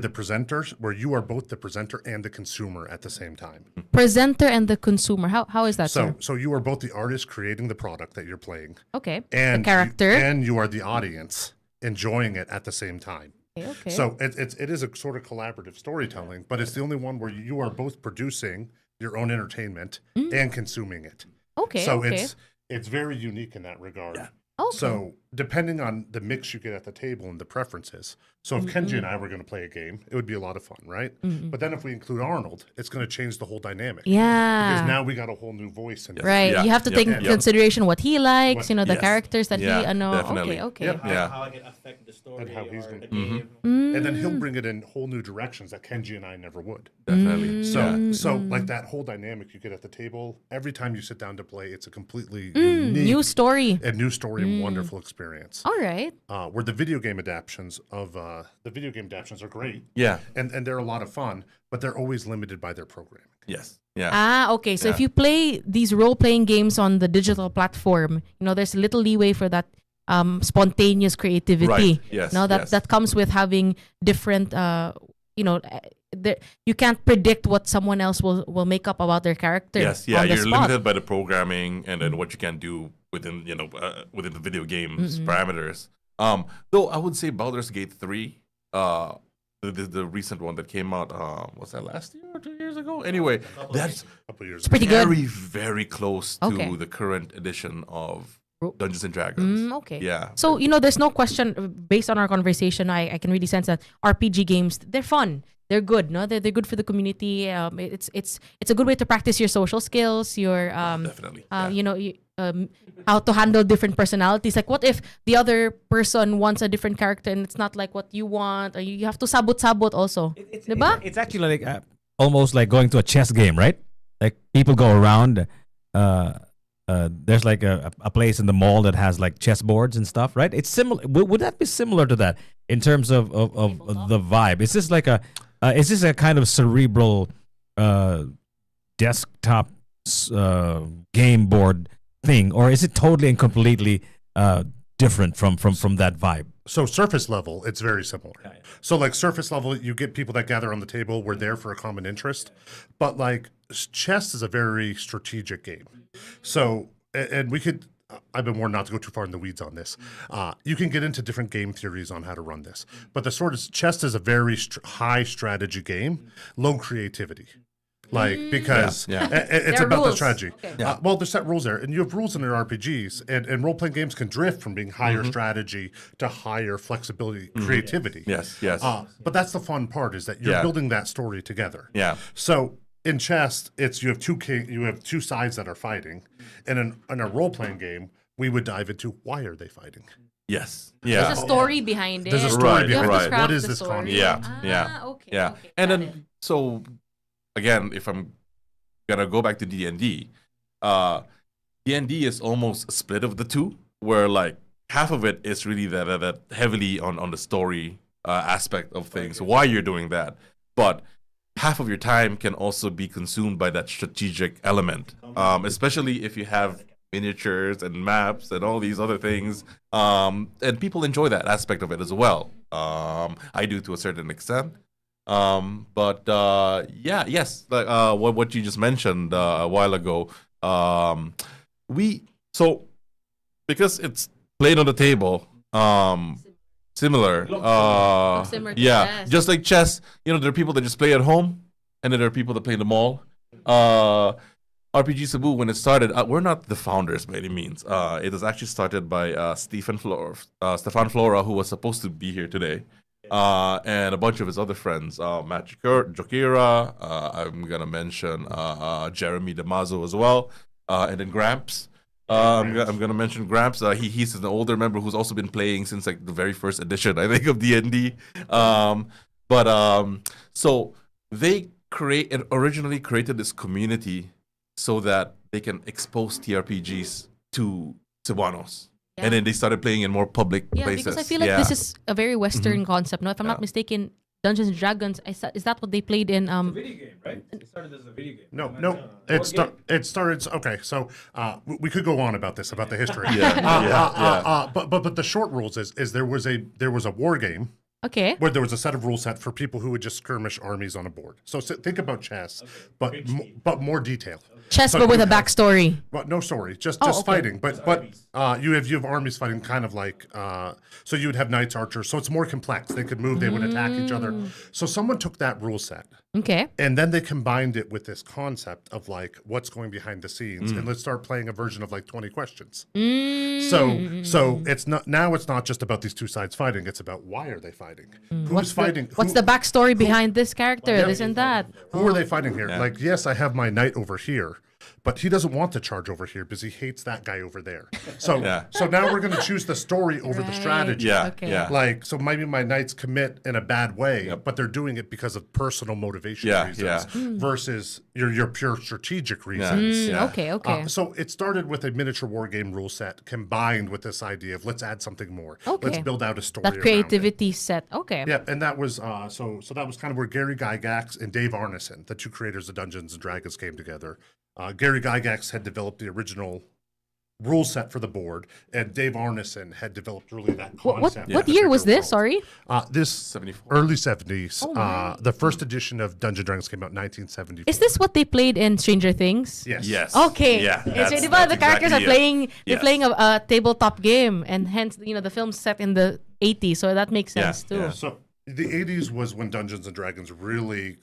Speaker 7: you are both the presenter and the consumer at the same time.
Speaker 2: Presenter and the consumer. How is that, sir?
Speaker 7: So you are both the artist creating the product that you're playing,
Speaker 2: Okay.
Speaker 7: and
Speaker 2: the character.
Speaker 7: and you are the audience enjoying it at the same time.
Speaker 2: Okay.
Speaker 7: So it is a sort of collaborative storytelling, but it's the only one where you are both producing your own entertainment and consuming it.
Speaker 2: okay.
Speaker 7: So
Speaker 2: okay.
Speaker 7: it's very unique in that regard.
Speaker 2: Okay.
Speaker 7: So depending on the mix you get at the table and the preferences. So if Kenji and I were going to play a game, it would be a lot of fun, right? But then if we include Arnold, it's going to change the whole dynamic.
Speaker 2: yeah.
Speaker 7: Because now we got a whole new voice in it.
Speaker 2: Right.
Speaker 6: Yeah,
Speaker 2: You have to
Speaker 6: yeah,
Speaker 2: take
Speaker 6: yeah.
Speaker 2: into consideration what he likes, the
Speaker 6: Yes.
Speaker 2: characters that
Speaker 6: Yeah,
Speaker 2: he know.
Speaker 6: definitely.
Speaker 2: Okay.
Speaker 7: Yep.
Speaker 6: Yeah.
Speaker 5: How it can affect the story
Speaker 7: And how he's
Speaker 5: or the
Speaker 7: gonna-
Speaker 5: game.
Speaker 7: And then he'll bring it in whole new directions that Kenji and I never would.
Speaker 6: Definitely.
Speaker 7: So like that whole dynamic you get at the table, every time you sit down to play, it's a completely
Speaker 2: New
Speaker 7: unique
Speaker 2: story.
Speaker 7: and new story and wonderful experience.
Speaker 2: All right.
Speaker 7: Where the video game adaptations are great.
Speaker 6: Yeah.
Speaker 7: And they're a lot of fun, but they're always limited by their programming.
Speaker 6: Yes. Yeah.
Speaker 2: Okay. So if
Speaker 6: Yeah.
Speaker 2: you play these role playing games on the digital platform, there's a little leeway for that spontaneous creativity.
Speaker 6: Right. Yes,
Speaker 2: Now that
Speaker 6: yes.
Speaker 2: that comes with having different you can't predict what someone else will make up about their character.
Speaker 6: Yes, yeah,
Speaker 2: on the
Speaker 6: you're
Speaker 2: spot.
Speaker 6: limited by the programming and then what you can do within within the video game's parameters. Though I would say Baldur's Gate 3, the recent one that came out, was that last year or 2 years ago? Anyway, that's
Speaker 7: A couple years
Speaker 2: It's pretty good.
Speaker 6: very, very close to
Speaker 2: Okay.
Speaker 6: the current edition of
Speaker 2: Ro-
Speaker 6: Dungeons and Dragons.
Speaker 2: Okay.
Speaker 6: Yeah.
Speaker 2: So there's no question based on our conversation. I can really sense that RPG games, they're fun. They're good. No, they're good for the community. It's a good way to practice your social skills. Your
Speaker 6: Definitely. Yeah.
Speaker 2: how to handle different personalities. Like, what if the other person wants a different character and it's not like what you want? Or you have to sabot also. Diba?
Speaker 1: It's actually like almost like going to a chess game, right? Like people go around. There's like a place in the mall that has like chess boards and stuff, right? It's similar. Would that be similar to that in terms of the vibe? Is this like is this a kind of cerebral desktop game board thing, or is it totally and completely different from that vibe?
Speaker 7: So surface level, it's very similar. So like surface level, you get people that gather on the table. We're there for a common interest, but like chess is a very strategic game. So and we could. I've been warned not to go too far in the weeds on this. You can get into different game theories on how to run this, but the sort of chess is a very high strategy game, low creativity. Like because
Speaker 6: Yeah.
Speaker 7: it's
Speaker 2: There are
Speaker 7: about the
Speaker 2: rules.
Speaker 7: strategy.
Speaker 2: Okay.
Speaker 7: Well, there's set rules there, and you have rules in your RPGs, and role playing games can drift from being higher strategy to higher flexibility, creativity.
Speaker 6: Yes. Yes.
Speaker 7: But that's the fun part is that you're
Speaker 6: Yeah.
Speaker 7: building that story together.
Speaker 6: Yeah.
Speaker 7: So in chess, you have two sides that are fighting, and in a role playing game, we would dive into why are they fighting.
Speaker 6: Yes. Yeah.
Speaker 2: There's a story behind it.
Speaker 7: There's a story
Speaker 6: Right,
Speaker 7: behind
Speaker 6: right.
Speaker 7: it. What is this concept?
Speaker 6: Yeah.
Speaker 2: Okay.
Speaker 6: Yeah.
Speaker 2: Okay,
Speaker 6: And
Speaker 2: got
Speaker 6: then
Speaker 2: it.
Speaker 6: so again, if I'm gonna go back to D&D, D&D is almost a split of the two, where like half of it is really that heavily on the story aspect of things, why you're doing that, but half of your time can also be consumed by that strategic element, especially if you have miniatures and maps and all these other things, and people enjoy that aspect of it as well. I do to a certain extent. Yes, like what you just mentioned a while ago. Because it's played on the table, similar.
Speaker 2: Similar to
Speaker 6: Yeah,
Speaker 2: chess.
Speaker 6: just like chess. There are people that just play at home, and then there are people that play in the mall. RPG Cebu, when it started, we're not the founders by any means. It was actually started by Stefan Flora, who was supposed to be here today. And a bunch of his other friends, Matt Jokira, I'm gonna mention Jeremy Damazo as well, and then Gramps. I'm gonna mention Gramps. He's an older member who's also been playing since like the very first edition, I think, of D&D. So they originally created this community so that they can expose TRPGs to Cebuanos.
Speaker 2: Yeah.
Speaker 6: And then they started playing in more public
Speaker 2: Yeah,
Speaker 6: places.
Speaker 2: because I feel like this is a very Western concept. No, if I'm not mistaken, Dungeons and Dragons. Is that what they played in?
Speaker 1: Video game, right? It started as a video game.
Speaker 7: No. It started. Okay, so we could go on about this, about the history. But the short rules is there was a war game
Speaker 2: Okay.
Speaker 7: where there was a set of rule set for people who would just skirmish armies on a board. So think about chess, but more detail.
Speaker 2: Chess,
Speaker 7: So
Speaker 2: but with a
Speaker 7: you have-
Speaker 2: backstory.
Speaker 7: But no story, just
Speaker 2: okay.
Speaker 7: fighting. But you have armies fighting kind of like so you would have knights, archers. So it's more complex. They could move. They would attack each other. So someone took that rule set
Speaker 2: Okay.
Speaker 7: and then they combined it with this concept of like what's going behind the scenes, and let's start playing a version of like 20 questions. So it's not just about these two sides fighting. It's about why are they fighting? Who's fighting?
Speaker 2: What's the backstory behind this character? This and that.
Speaker 7: Who are they fighting here? Like, yes, I have my knight over here, but he doesn't want to charge over here because he hates that guy over there. So now we're going to choose the story over the strategy.
Speaker 6: Yeah,
Speaker 2: Okay.
Speaker 6: yeah.
Speaker 7: Like, so maybe my knights commit in a bad way, but they're doing it because of personal motivation reasons versus your pure strategic reasons.
Speaker 6: Yeah.
Speaker 2: Okay.
Speaker 7: So it started with a miniature war game rule set combined with this idea of let's add something more.
Speaker 2: Okay.
Speaker 7: Let's build out a story.
Speaker 2: That
Speaker 7: around it.
Speaker 2: creativity set. Okay.
Speaker 7: Yeah, and that was so that was kind of where Gary Gygax and Dave Arneson, the two creators of Dungeons and Dragons, came together. Gary Gygax had developed the original rule set for the board, and Dave Arneson had developed really that concept.
Speaker 2: What year was this? Sorry.
Speaker 7: This
Speaker 6: 74.
Speaker 7: early 70s.
Speaker 2: my.
Speaker 7: The first edition of Dungeons Dragons came out in 1974.
Speaker 2: Is this what they played in Stranger Things?
Speaker 7: Yes.
Speaker 6: Yes.
Speaker 2: Okay.
Speaker 6: Yeah.
Speaker 2: It's,
Speaker 6: that's-
Speaker 2: diba,
Speaker 6: that's
Speaker 2: the characters
Speaker 6: exactly
Speaker 2: are
Speaker 6: it.
Speaker 2: playing. They're
Speaker 6: Yes.
Speaker 2: playing a tabletop game, and hence the film's set in the 80s, so that makes sense too.
Speaker 6: yeah.
Speaker 7: So the 80s was when Dungeons and Dragons really.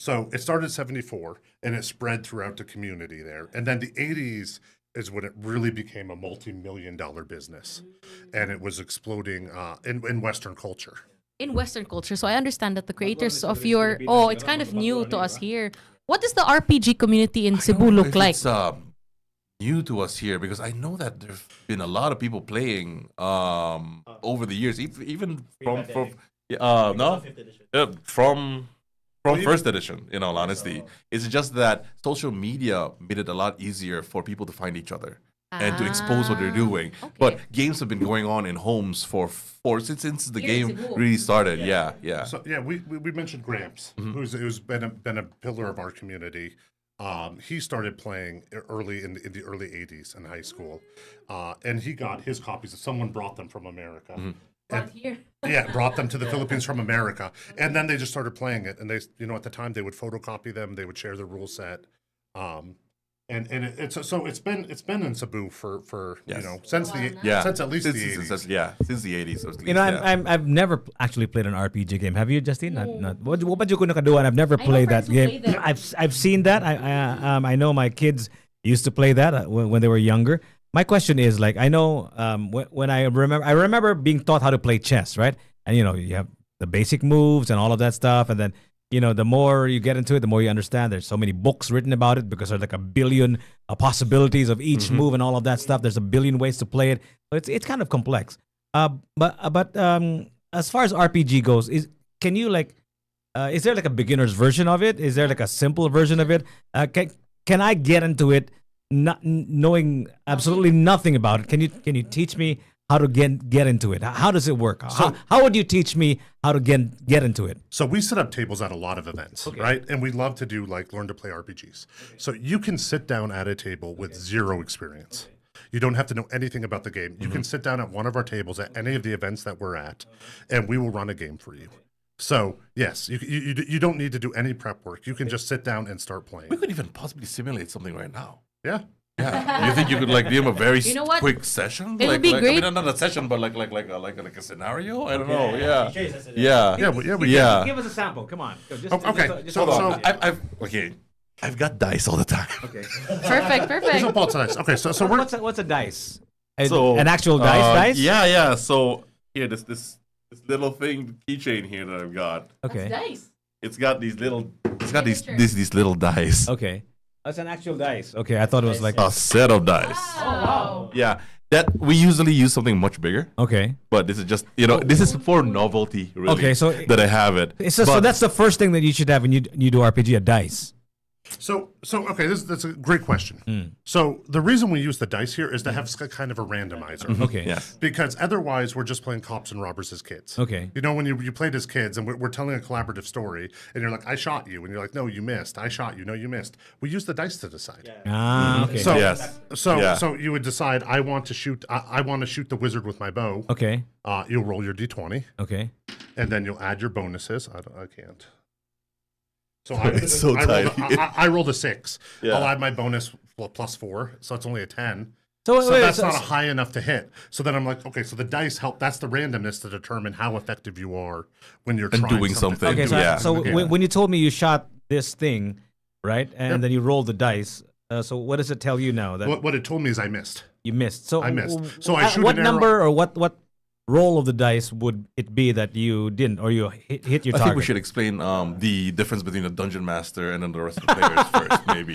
Speaker 7: So it started in 74 and it spread throughout the community there. And then the 80s is when it really became a multi-million-dollar business. And it was exploding in Western culture.
Speaker 2: In Western culture, so I understand that the creators of your it's kind of new to us here. What does the RPG community in Cebu look
Speaker 6: If
Speaker 2: like?
Speaker 6: It's new to us here because I know that there've been a lot of people playing over the years, even from first edition. In all honesty, it's just that social media made it a lot easier for people to find each other and to expose what they're doing.
Speaker 2: okay.
Speaker 6: But games have been going on in homes since the
Speaker 2: Here in
Speaker 6: game
Speaker 2: Cebu.
Speaker 6: really started. Yeah.
Speaker 7: So yeah, we mentioned Gramps, who's been a pillar of our community. He started playing early in the early 80s in high school, and he got his copies. Someone brought them from America.
Speaker 2: Right here.
Speaker 7: Brought them to the Philippines from America, and then they just started playing it. And they, at the time, they would photocopy them. They would share the rule set, it's been in Cebu for
Speaker 6: Yes.
Speaker 7: since since at least the 80s.
Speaker 6: Since the 80s.
Speaker 1: I've never actually played an RPG game. Have you, Justine? Not. What you could do? And I've never played that game. I've seen that. I know my kids used to play that when they were younger. My question is, like, I know when I remember being taught how to play chess, right? And you have the basic moves and all of that stuff, and then the more you get into it, the more you understand. There's so many books written about it because there's like a billion possibilities of each move and all of that stuff. There's a billion ways to play it, so it's kind of complex. But as far as RPG goes, is there like a beginner's version of it? Is there like a simple version of it? Can I get into it? Not knowing absolutely nothing about it, can you teach me how to get into it? How does it work? How would you teach me how to get into it?
Speaker 7: So we set up tables at a lot of events, right? And we love to do learn to play RPGs. So you can sit down at a table with zero experience. You don't have to know anything about the game. You can sit down at one of our tables at any of the events that we're at, and we will run a game for you. So yes, you don't need to do any prep work. You can just sit down and start playing.
Speaker 6: We could even possibly simulate something right now.
Speaker 7: Yeah.
Speaker 6: Yeah. You think you could give him a very
Speaker 2: what?
Speaker 6: quick session?
Speaker 2: It would be great.
Speaker 6: I mean, not a session, but like a scenario. I don't know. Yeah.
Speaker 7: Yeah.
Speaker 1: Give us a sample. Come on.
Speaker 7: Okay.
Speaker 6: I've got dice all the time.
Speaker 1: Okay.
Speaker 2: Perfect.
Speaker 7: So Paul, nice. Okay, so we're
Speaker 1: What's a dice?
Speaker 6: So
Speaker 1: An actual dice?
Speaker 6: Yeah. So here, this little thing, keychain here that I've got.
Speaker 1: Okay.
Speaker 2: Nice.
Speaker 6: It's got these little dice.
Speaker 1: Okay. That's an actual dice. Okay, I thought it was like.
Speaker 6: A set of dice.
Speaker 3: Wow.
Speaker 6: Yeah, that we usually use something much bigger.
Speaker 1: Okay.
Speaker 6: But this is just this is for novelty, really.
Speaker 1: Okay, so
Speaker 6: that I have it.
Speaker 1: So
Speaker 6: But-
Speaker 1: that's the first thing that you should have when you do RPG, a dice.
Speaker 7: So okay, that's a great question.
Speaker 1: Hmm.
Speaker 7: So the reason we use the dice here is to have kind of a randomizer.
Speaker 1: Okay.
Speaker 6: Yes.
Speaker 7: Because otherwise, we're just playing cops and robbers as kids.
Speaker 1: Okay.
Speaker 7: You know, when you played as kids and we're telling a collaborative story, and you're like, I shot you. And you're like, no, you missed. I shot you. No, you missed. We use the dice to decide.
Speaker 1: Ah, okay.
Speaker 7: So,
Speaker 6: Yes.
Speaker 7: so you would decide, I want to shoot the wizard with my bow.
Speaker 1: Okay.
Speaker 7: You'll roll your d20,
Speaker 1: Okay.
Speaker 7: and then you'll add your bonuses. I can't. So
Speaker 6: It's so tiny.
Speaker 7: I rolled a 6.
Speaker 6: Yeah.
Speaker 7: I'll add my bonus plus 4, so it's only a 10.
Speaker 1: So,
Speaker 7: So
Speaker 1: wait,
Speaker 7: that's
Speaker 1: so-
Speaker 7: not a high enough to hit. So then I'm like, okay, so the dice help. That's the randomness to determine how effective you are when you're
Speaker 6: And
Speaker 7: trying
Speaker 6: doing something.
Speaker 1: Okay, so,
Speaker 6: Yeah.
Speaker 1: so
Speaker 7: Yeah.
Speaker 1: when you told me you shot this thing, right, and
Speaker 7: Yep.
Speaker 1: then you rolled the dice, so what does it tell you now that
Speaker 7: What it told me is I missed.
Speaker 1: you missed? So
Speaker 7: I missed. So I shoot
Speaker 1: what
Speaker 7: an arrow-
Speaker 1: number or what roll of the dice would it be that you didn't or you hit your
Speaker 6: I
Speaker 1: target?
Speaker 6: think we should explain the difference between a dungeon master and then the rest of the players first, maybe.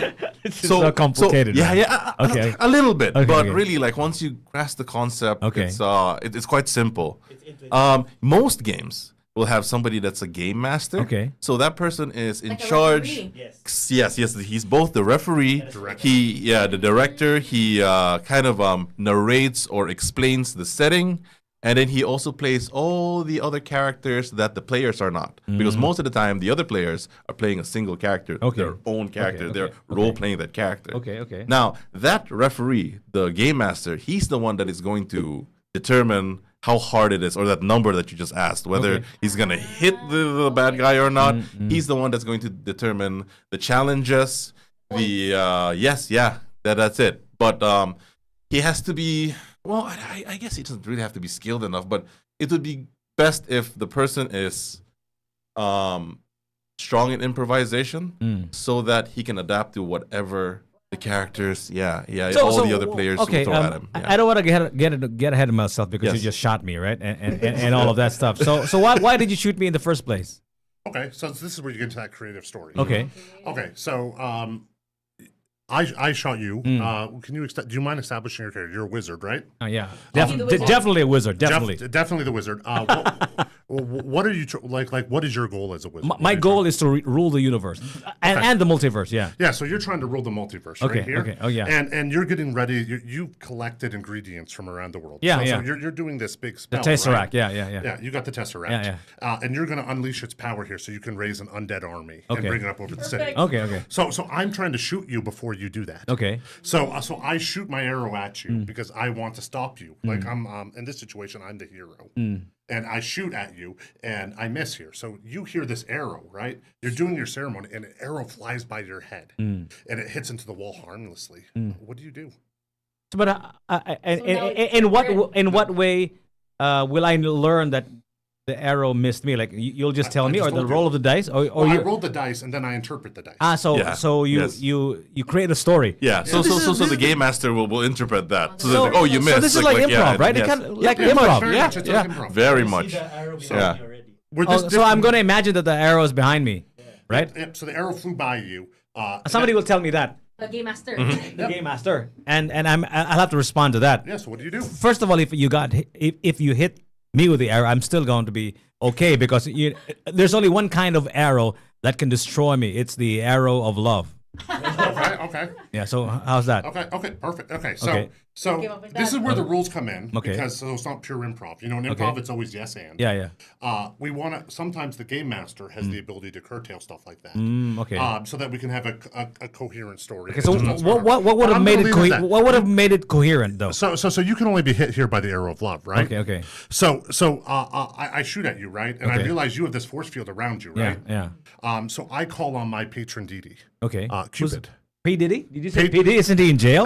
Speaker 1: so complicated,
Speaker 6: yeah,
Speaker 1: man.
Speaker 6: yeah,
Speaker 1: Okay.
Speaker 6: a little bit,
Speaker 1: Okay,
Speaker 6: but
Speaker 1: okay.
Speaker 6: really, like once you grasp the concept,
Speaker 1: Okay.
Speaker 6: it's quite simple. Most games will have somebody that's a game master.
Speaker 1: Okay.
Speaker 6: So that person is in
Speaker 2: Like a
Speaker 6: charge.
Speaker 2: referee.
Speaker 6: Yes, he's both the referee. The director. He kind of narrates or explains the setting, and then he also plays all the other characters that the players are not. Because most of the time, the other players are playing a single character,
Speaker 1: Okay.
Speaker 6: their own character.
Speaker 1: Okay,
Speaker 6: They're
Speaker 1: okay,
Speaker 6: role playing that character.
Speaker 1: Okay.
Speaker 6: Now that referee, the game master, he's the one that is going to determine how hard it is, or that number that you just asked, whether
Speaker 1: Okay.
Speaker 6: he's gonna hit the bad guy or not. He's the one that's going to determine the challenges. That's it. But he has to be. Well, I guess he doesn't really have to be skilled enough, but it would be best if the person is strong in improvisation, so that he can adapt to whatever the characters, all the other players
Speaker 1: okay,
Speaker 6: will throw at him.
Speaker 1: I don't want to get ahead of myself because you
Speaker 6: Yes.
Speaker 1: just shot me, right, and all of that stuff. So why did you shoot me in the first place?
Speaker 7: Okay, so this is where you get into that creative story.
Speaker 1: Okay.
Speaker 7: Okay, so I shot you.
Speaker 1: Hmm.
Speaker 7: Do you mind establishing your character? You're a wizard, right?
Speaker 1: Yeah,
Speaker 2: the wizard.
Speaker 1: definitely a wizard. Definitely.
Speaker 7: Definitely the wizard. What are you like? What is your goal as a wizard?
Speaker 1: My goal is to rule the universe and the multiverse. Yeah.
Speaker 7: Yeah, so you're trying to rule the multiverse
Speaker 1: Okay,
Speaker 7: right here.
Speaker 1: okay. Oh, yeah.
Speaker 7: And you're getting ready. You've collected ingredients from around the world.
Speaker 1: Yeah,
Speaker 7: so,
Speaker 1: yeah.
Speaker 7: So you're doing this big
Speaker 1: The
Speaker 7: spell.
Speaker 1: Tesseract.
Speaker 7: Right?
Speaker 1: Yeah.
Speaker 7: Yeah, you got the Tesseract.
Speaker 1: Yeah,
Speaker 7: And you're going to unleash its power here, so you can raise an undead army and
Speaker 1: Okay.
Speaker 7: bring it up over the city.
Speaker 1: Okay.
Speaker 7: So I'm trying to shoot you before you do that.
Speaker 1: Okay.
Speaker 7: So I shoot my arrow at you
Speaker 1: Mm.
Speaker 7: because I want to stop you. Like I'm in this situation, I'm the hero.
Speaker 1: Mm.
Speaker 7: And I shoot at you, and I miss here. So you hear this arrow, right? You're doing your ceremony, and an arrow flies by your head,
Speaker 1: Mm.
Speaker 7: and it hits into the wall harmlessly. What do you do?
Speaker 1: But in what way will I learn that the arrow missed me? Like you'll just tell
Speaker 7: I
Speaker 1: me,
Speaker 7: just
Speaker 1: or the
Speaker 7: told
Speaker 1: roll
Speaker 7: you.
Speaker 1: of the dice, or
Speaker 7: Well, I
Speaker 1: you
Speaker 7: roll the dice, and then I interpret the dice.
Speaker 6: Yeah,
Speaker 1: so
Speaker 6: yes.
Speaker 1: you create a story.
Speaker 6: Yeah, so the game master will interpret that. So, like, oh, you missed.
Speaker 1: So this is like improv,
Speaker 6: yeah,
Speaker 1: right? It
Speaker 6: yes.
Speaker 1: can like
Speaker 7: Yeah,
Speaker 1: improv.
Speaker 7: very
Speaker 1: Yeah,
Speaker 7: much. It's
Speaker 1: yeah.
Speaker 7: like improv.
Speaker 6: Very
Speaker 5: You
Speaker 6: much.
Speaker 5: see the arrow behind
Speaker 6: Yeah.
Speaker 5: you already.
Speaker 7: We're
Speaker 1: Oh,
Speaker 7: just
Speaker 1: so I'm
Speaker 7: different.
Speaker 1: going to imagine that the arrow is behind me, right?
Speaker 7: Yep, so the arrow flew by you.
Speaker 1: Somebody will tell me that,
Speaker 2: The game master.
Speaker 1: the game master, and I'll have to respond to that.
Speaker 7: Yeah, so what do you do?
Speaker 1: First of all, if you hit me with the arrow, I'm still going to be okay because there's only one kind of arrow that can destroy me. It's the arrow of love.
Speaker 7: Okay.
Speaker 1: Yeah. So how's that?
Speaker 7: Okay, perfect. Okay, so
Speaker 1: Okay.
Speaker 7: so
Speaker 2: Came up with
Speaker 7: this
Speaker 2: that.
Speaker 7: is where the rules come in
Speaker 1: Okay.
Speaker 7: because so it's not pure improv. You know, in improv it's always yes and.
Speaker 1: Yeah.
Speaker 7: We want to. Sometimes the game master has the ability to curtail stuff like that.
Speaker 1: Okay.
Speaker 7: So that we can have a coherent story.
Speaker 1: Okay. So
Speaker 7: It's just
Speaker 1: what would have
Speaker 7: I'm
Speaker 1: made
Speaker 7: gonna
Speaker 1: it
Speaker 7: leave it at that.
Speaker 1: what would have made it coherent though?
Speaker 7: So you can only be hit here by the arrow of love, right?
Speaker 1: Okay.
Speaker 7: So I shoot at you, right? And I
Speaker 1: Okay.
Speaker 7: realize you have this force field around you, right?
Speaker 1: Yeah.
Speaker 7: So I call on my patron deity,
Speaker 1: Okay.
Speaker 7: Cupid.
Speaker 1: P Diddy? Did you say P Diddy? Isn't he in jail?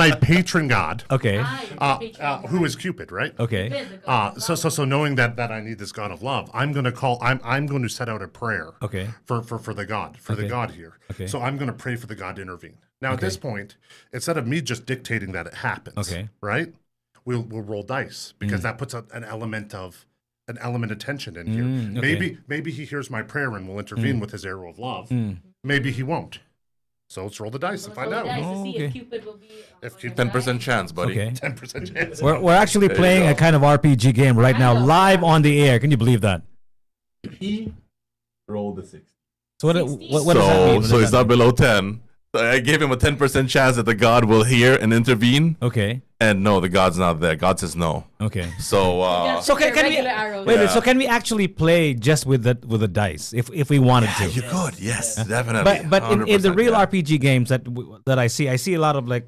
Speaker 7: My patron god,
Speaker 1: Okay.
Speaker 7: who is Cupid, right?
Speaker 1: Okay.
Speaker 7: So knowing that I need this god of love, I'm going to set out a prayer.
Speaker 1: Okay.
Speaker 7: For the god, the
Speaker 1: Okay.
Speaker 7: god here.
Speaker 1: Okay.
Speaker 7: So I'm going to pray for the god to intervene. Now at this point, instead of me just dictating that it happens,
Speaker 1: Okay.
Speaker 7: right? We'll roll dice because that puts an element of tension in here.
Speaker 1: okay.
Speaker 7: Maybe he hears my prayer and will intervene with his arrow of love. maybe he won't. So let's roll the dice and find out.
Speaker 1: Oh,
Speaker 2: to see
Speaker 1: okay.
Speaker 2: if Cupid will be.
Speaker 7: If Cupid-
Speaker 6: 10% chance, buddy.
Speaker 1: Okay.
Speaker 7: 10% chance.
Speaker 1: We're actually
Speaker 6: There you
Speaker 1: playing
Speaker 6: go.
Speaker 1: a kind of RPG game right now, live on the air. Can you believe that?
Speaker 6: He rolled the 6.
Speaker 1: So what does that mean? What
Speaker 6: So
Speaker 1: does
Speaker 6: it's
Speaker 1: that
Speaker 6: not below 10. I gave him a 10% chance that the god will hear and intervene.
Speaker 1: mean? Okay.
Speaker 6: And no, the god's not there. God says no.
Speaker 1: Okay.
Speaker 6: So,
Speaker 1: So can we
Speaker 2: regular arrows.
Speaker 1: wait?
Speaker 6: Yeah.
Speaker 1: So can we actually play just with the dice if we wanted to?
Speaker 6: you could. Yes, definitely.
Speaker 1: But in the
Speaker 6: 100%,
Speaker 1: real
Speaker 6: yeah.
Speaker 1: RPG games that I see a lot of like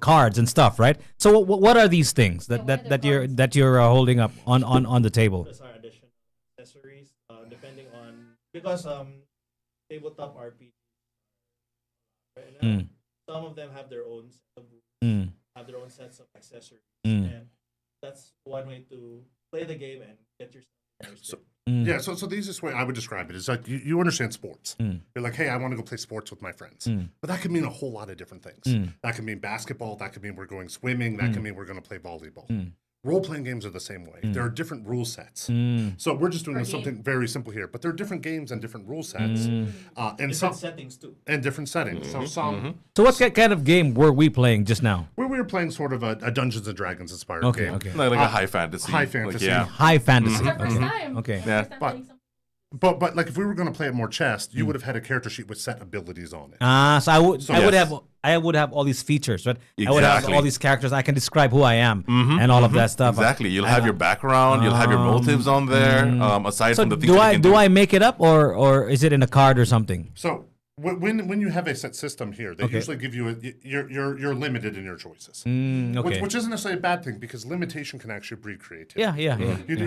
Speaker 1: cards and stuff, right? So what are these things that you're holding up on the table?
Speaker 5: Those are additional accessories, depending on because tabletop RPG. Right now,
Speaker 1: Mm.
Speaker 5: some of them have their own set of rules,
Speaker 1: Mm.
Speaker 5: have their own sets of accessories,
Speaker 1: Mm.
Speaker 5: and that's one way to play the game and get yourself understood.
Speaker 1: Mm.
Speaker 7: Yeah, so the easiest way I would describe it is like you understand sports.
Speaker 1: Mm.
Speaker 7: You're like, hey, I want to go play sports with my friends.
Speaker 1: Mm.
Speaker 7: But that could mean a whole lot of different things.
Speaker 1: Mm.
Speaker 7: That could mean basketball. That could mean we're going swimming. That could mean we're going to play volleyball.
Speaker 1: Mm.
Speaker 7: Role-playing games are the same way. There are different rule sets.
Speaker 1: Mm.
Speaker 7: So we're just doing something very simple here. But there are different games and different rule sets. And
Speaker 5: Different
Speaker 7: some
Speaker 5: settings too.
Speaker 7: and different settings. So some
Speaker 1: So what kind of game were we playing just now?
Speaker 7: where we were playing sort of a Dungeons and Dragons inspired
Speaker 1: Okay,
Speaker 7: game.
Speaker 1: okay.
Speaker 6: Like a high fantasy.
Speaker 7: High
Speaker 6: Like,
Speaker 7: fantasy.
Speaker 6: yeah.
Speaker 1: High fantasy.
Speaker 2: It's our first
Speaker 1: Okay.
Speaker 2: time.
Speaker 1: Okay.
Speaker 6: Yeah.
Speaker 2: First time
Speaker 7: But-
Speaker 2: playing something.
Speaker 7: But like if we were going to play it more chess, you would have had a character sheet with set abilities on it.
Speaker 1: So I would
Speaker 6: Yes.
Speaker 1: I would have all these features, right? I would have
Speaker 6: Exactly.
Speaker 1: all these characters. I can describe who I am and all of that stuff.
Speaker 6: Exactly. You'll have your background. You'll have your motives on there. Aside
Speaker 1: So
Speaker 6: from the things
Speaker 1: do
Speaker 6: that
Speaker 1: I
Speaker 6: you can
Speaker 1: do I make it up or is it in a card or something?
Speaker 7: So when you have a set system here, they
Speaker 1: Okay.
Speaker 7: usually give you you're limited in your choices,
Speaker 1: Okay.
Speaker 7: which isn't necessarily a bad thing because limitation can actually breed creativity.
Speaker 1: Yeah.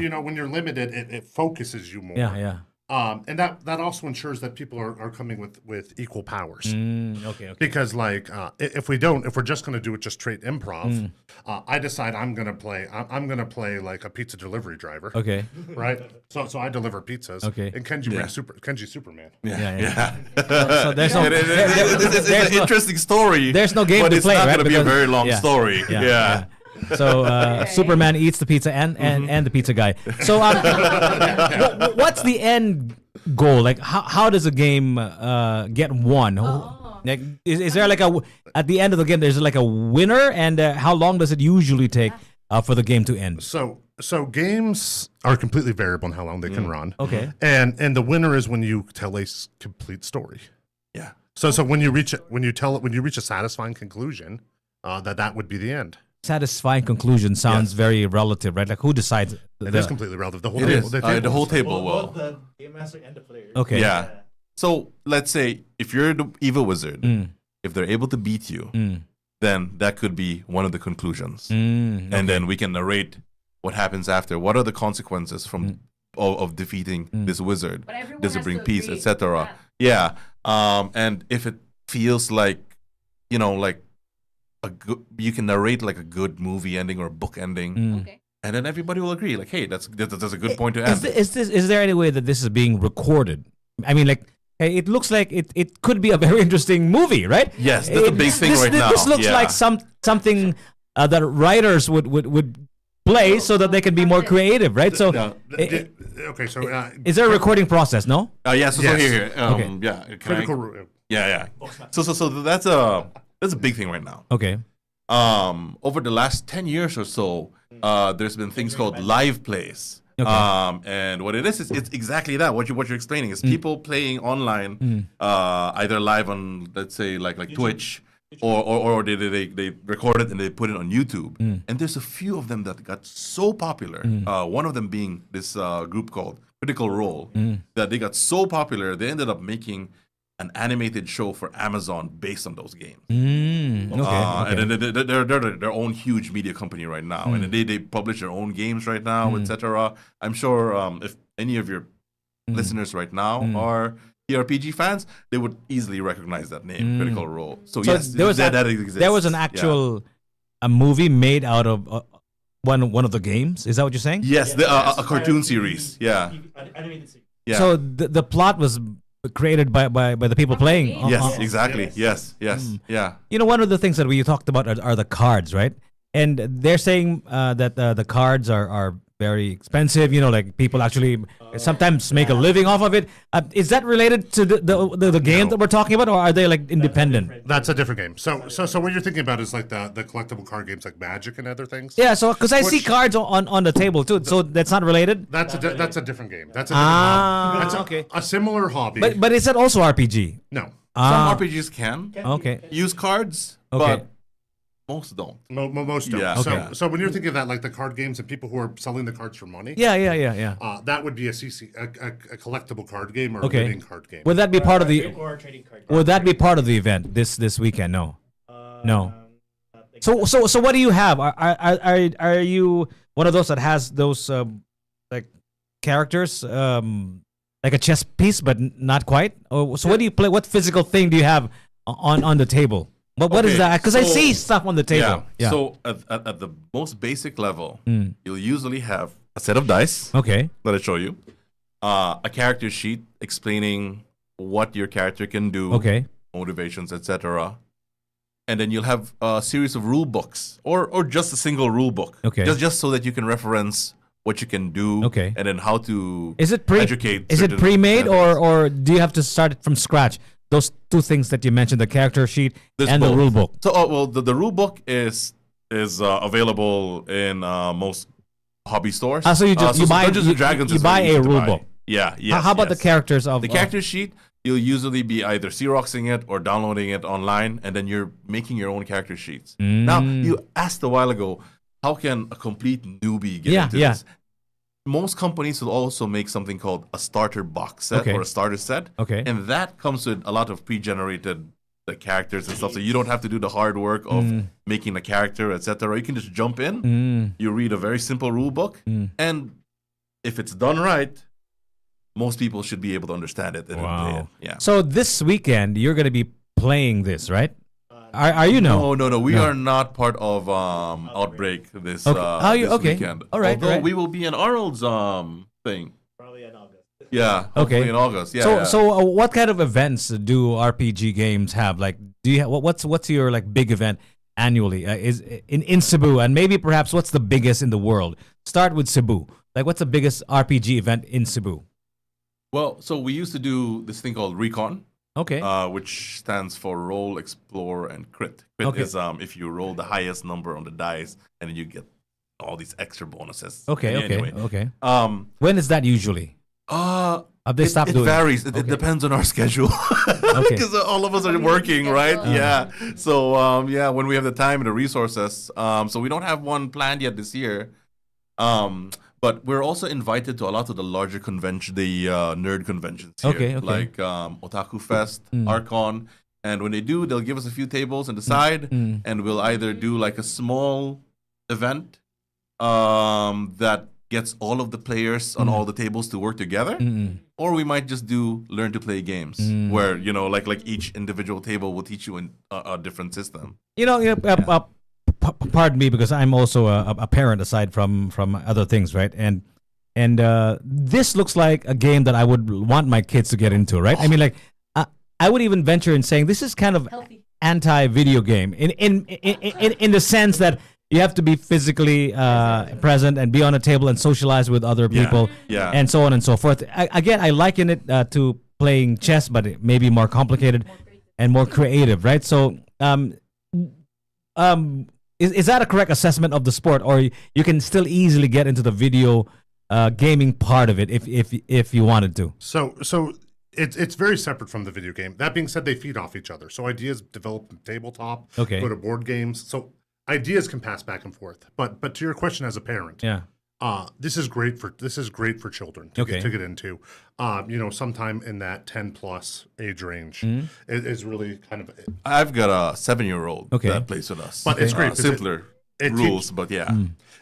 Speaker 7: You know, when you're limited, it focuses you more.
Speaker 1: Yeah.
Speaker 7: And that also ensures that people are coming with equal powers.
Speaker 1: Okay.
Speaker 7: Because like if we're just going to do it just straight improv, I decide I'm going to play like a pizza delivery driver.
Speaker 1: Okay.
Speaker 7: Right. So I deliver pizzas.
Speaker 1: Okay.
Speaker 7: And Kenji brings Kenji Superman.
Speaker 1: Yeah. So there's no
Speaker 6: It's
Speaker 1: there's
Speaker 6: an
Speaker 1: no-
Speaker 6: interesting story.
Speaker 1: there's no game
Speaker 6: but
Speaker 1: to
Speaker 6: it's
Speaker 1: play,
Speaker 6: not
Speaker 1: right?
Speaker 6: going to be a
Speaker 1: Because-
Speaker 6: very long
Speaker 1: yeah.
Speaker 6: story. Yeah.
Speaker 1: So Superman eats the pizza and the pizza guy. So what's the end goal? Like how does a game get won? Like, is there like at the end of the game there's like a winner, and how long does it usually take for the game to end?
Speaker 7: So games are completely variable in how long they can run.
Speaker 1: Okay.
Speaker 7: And the winner is when you tell a complete story.
Speaker 6: Yeah.
Speaker 7: So when you reach a satisfying conclusion, that would be the end.
Speaker 1: Satisfying conclusion sounds very relative, right? Like who decides?
Speaker 7: It is completely relative. The whole
Speaker 6: It
Speaker 7: table,
Speaker 6: is.
Speaker 7: the
Speaker 6: The
Speaker 7: table
Speaker 6: whole
Speaker 7: is-
Speaker 6: table
Speaker 5: Both
Speaker 6: will.
Speaker 5: the game master and the player.
Speaker 1: Okay.
Speaker 6: Yeah. So let's say if you're the evil wizard, if they're able to beat you, then that could be one of the conclusions. And then we can narrate what happens after. What are the consequences from of defeating this wizard?
Speaker 2: But everyone
Speaker 6: Does it
Speaker 2: has
Speaker 6: bring
Speaker 2: to
Speaker 6: peace,
Speaker 2: agree.
Speaker 6: etc.? Yeah. And if it feels like, like you can narrate like a good movie ending or a book ending,
Speaker 2: Okay.
Speaker 6: and then everybody will agree. Like, hey, that's a good point to end.
Speaker 1: Is there any way that this is being recorded? I mean, like, hey, it looks like it could be a very interesting movie, right?
Speaker 6: Yes, that's a big thing right now.
Speaker 1: This looks
Speaker 6: Yeah.
Speaker 1: like something that writers would play so that they can be more creative, right? So,
Speaker 7: Okay, so
Speaker 1: is there a recording process? No.
Speaker 6: Yeah. So
Speaker 7: Yes.
Speaker 6: here.
Speaker 1: Okay.
Speaker 6: Yeah. can I-
Speaker 7: critical.
Speaker 6: Yeah. So that's a big thing right now.
Speaker 1: Okay.
Speaker 6: Over the last 10 years or so, there's been things called live plays.
Speaker 1: Okay.
Speaker 6: And what it is it's exactly that. What you're explaining is people playing online, either live on, let's say, like Twitch, or they record it and they put it on YouTube. And there's a few of them that got so popular. One of them being this group called Critical Role, that they got so popular they ended up making an animated show for Amazon based on those games.
Speaker 1: Okay.
Speaker 6: And then they're their own huge media company right now, and they publish their own games right now, etc. I'm sure if any of your listeners right now are TRPG fans, they would easily recognize that name, Critical Role. So yes,
Speaker 1: there was
Speaker 6: that exists.
Speaker 1: There was an
Speaker 6: Yeah.
Speaker 1: actual a movie made out of one of the games. Is that what you're saying?
Speaker 6: Yes, a cartoon series. Yeah,
Speaker 5: Animated series.
Speaker 6: yeah.
Speaker 1: So the plot was created by the people playing.
Speaker 6: yes, exactly. Yes. Yeah.
Speaker 1: You know, one of the things that we talked about are the cards, right? And they're saying that the cards are very expensive. You know, like people actually sometimes make a living off of it. Is that related to the game that we're talking about, or are they like independent?
Speaker 7: That's a different game. So what you're thinking about is like the collectible card games like Magic and other things.
Speaker 1: Yeah, so because I see
Speaker 7: Which-
Speaker 1: cards on the table too, so that's not related.
Speaker 7: That's a different game. That's a different hobby. That's
Speaker 1: okay.
Speaker 7: a similar hobby.
Speaker 1: But is that also RPG?
Speaker 7: no,
Speaker 6: Some RPGs can
Speaker 1: Okay.
Speaker 6: use cards,
Speaker 1: Okay.
Speaker 6: but most don't.
Speaker 7: most don't.
Speaker 6: Yeah.
Speaker 1: Okay.
Speaker 7: So when you're thinking of that, like the card games and people who are selling the cards for money,
Speaker 1: Yeah.
Speaker 7: that would be a collectible card game or
Speaker 1: Okay.
Speaker 7: a living card game.
Speaker 1: Would that be part of the?
Speaker 5: Or trading card.
Speaker 1: Would that be part of the event this weekend? No. No. So what do you have? Are you one of those that has those like characters like a chess piece but not quite? Or so what do you play? What physical thing do you have on the table? What is
Speaker 6: Okay,
Speaker 1: that? Because I
Speaker 6: so-
Speaker 1: see stuff on the table. Yeah.
Speaker 6: So at the most basic level,
Speaker 1: Mm.
Speaker 6: you'll usually have a set of dice.
Speaker 1: Okay.
Speaker 6: Let it show you. A character sheet explaining what your character can do,
Speaker 1: Okay.
Speaker 6: motivations, etc. And then you'll have a series of rule books, or just a single rule book.
Speaker 1: Okay.
Speaker 6: Just so that you can reference what you can do.
Speaker 1: Okay.
Speaker 6: And then how to
Speaker 1: Is it
Speaker 6: educate.
Speaker 1: Is it
Speaker 6: certain
Speaker 1: pre-made
Speaker 6: members.
Speaker 1: or do you have to start it from scratch? Those two things that you mentioned, the character sheet
Speaker 6: There's
Speaker 1: and the
Speaker 6: both.
Speaker 1: rule book.
Speaker 6: So, the rule book is available in most hobby stores.
Speaker 1: So you just you buy
Speaker 6: Dungeons and Dragons
Speaker 1: you
Speaker 6: is very
Speaker 1: buy
Speaker 6: easy
Speaker 1: a
Speaker 6: to
Speaker 1: rule
Speaker 6: buy.
Speaker 1: book.
Speaker 6: Yeah, yes.
Speaker 1: How about the
Speaker 6: yes.
Speaker 1: characters of
Speaker 6: The character sheet? You'll usually be either Xeroxing it or downloading it online, and then you're making your own character sheets. Now, you asked a while ago, how can a complete newbie get into this? Most companies will also make something called a starter box set
Speaker 1: Okay.
Speaker 6: or a starter set.
Speaker 1: Okay.
Speaker 6: And that comes with a lot of pre-generated characters and stuff. So you don't have to do the hard work of making a character, etc. You can just jump in, you read a very simple rule book, and if it's done right, most people should be able to understand it and play it. Yeah.
Speaker 1: So this weekend you're going to be playing this, right? Are you no?
Speaker 6: No. We
Speaker 1: No.
Speaker 6: are not part of Outbreak this,
Speaker 1: Okay.
Speaker 6: this
Speaker 1: Okay.
Speaker 6: weekend.
Speaker 1: All right,
Speaker 6: Although
Speaker 1: all right.
Speaker 6: we will be in Arnold's thing.
Speaker 5: Probably in August.
Speaker 6: Yeah.
Speaker 1: Okay.
Speaker 6: Hopefully in August. Yeah.
Speaker 1: So
Speaker 6: yeah.
Speaker 1: so what kind of events do RPG games have? Like, do you what's your like big event annually? Is in Cebu, and maybe perhaps what's the biggest in the world? Start with Cebu. Like, what's the biggest RPG event in Cebu?
Speaker 6: Well, so we used to do this thing called Recon,
Speaker 1: Okay.
Speaker 6: which stands for Roll, Explore, and Crit. Crit
Speaker 1: Okay.
Speaker 6: is if you roll the highest number on the dice, and then you get all these extra bonuses.
Speaker 1: Okay.
Speaker 6: Anyway,
Speaker 1: Okay.
Speaker 6: Um.
Speaker 1: When is that usually? Have they stopped
Speaker 6: it
Speaker 1: doing?
Speaker 6: varies. It depends on our schedule.
Speaker 1: Okay.
Speaker 6: Because all of us are working, right? Yeah. So when we have the time and the resources. So we don't have one planned yet this year. But we're also invited to a lot of the larger convention, the nerd conventions here,
Speaker 1: Okay.
Speaker 6: like Otaku Fest, Archon, and when they do, they'll give us a few tables on the side, and we'll either do like a small event that gets all of the players on all the tables to work together, or we might just do learn to play games, where like each individual table will teach you a different system.
Speaker 1: Pardon me, because I'm also a parent aside from other things, right? And this looks like a game that I would want my kids to get into, right? I mean, like I would even venture in saying this is kind of
Speaker 3: Healthy.
Speaker 1: anti-video game in the sense that you have to be physically present and be on a table and socialize with other people,
Speaker 6: Yeah.
Speaker 1: and so on and so forth. Again, I liken it to playing chess, but it may be more complicated and more creative, right? So, is that a correct assessment of the sport, or you can still easily get into the video gaming part of it if you wanted to?
Speaker 7: So it's very separate from the video game. That being said, they feed off each other. So ideas develop in tabletop,
Speaker 1: Okay.
Speaker 7: go to board games. So ideas can pass back and forth. But to your question as a parent,
Speaker 1: Yeah.
Speaker 7: this is great for children to,
Speaker 1: Okay.
Speaker 7: get into. Sometime in that 10+ age range
Speaker 1: Mm-hmm.
Speaker 7: is really kind of.
Speaker 6: I've got a 7-year-old
Speaker 1: Okay.
Speaker 6: that plays with us.
Speaker 7: But it's great because
Speaker 6: simpler
Speaker 7: it
Speaker 6: rules, but yeah.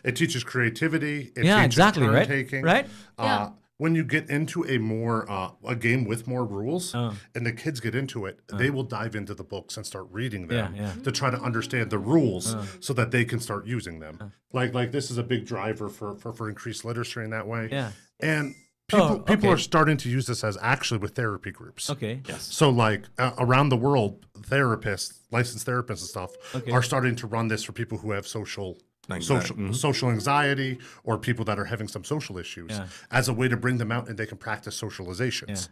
Speaker 7: It teaches creativity. It
Speaker 1: Yeah,
Speaker 7: teaches
Speaker 1: exactly, right?
Speaker 7: turn-taking.
Speaker 1: Right?
Speaker 3: Yeah.
Speaker 7: When you get into a game with more rules, and the kids get into it, they will dive into the books and start reading them
Speaker 1: Yeah.
Speaker 7: to try to understand the rules so that they can start using them. Like this is a big driver for increased literacy in that way.
Speaker 1: Yeah.
Speaker 7: And people
Speaker 1: okay.
Speaker 7: are starting to use this as actually with therapy groups.
Speaker 1: Okay.
Speaker 7: So like around the world, therapists, licensed therapists and stuff
Speaker 1: Okay.
Speaker 7: are starting to run this for people who have social social anxiety, or people that are having some social issues, as a way to bring them out and they can practice socializations.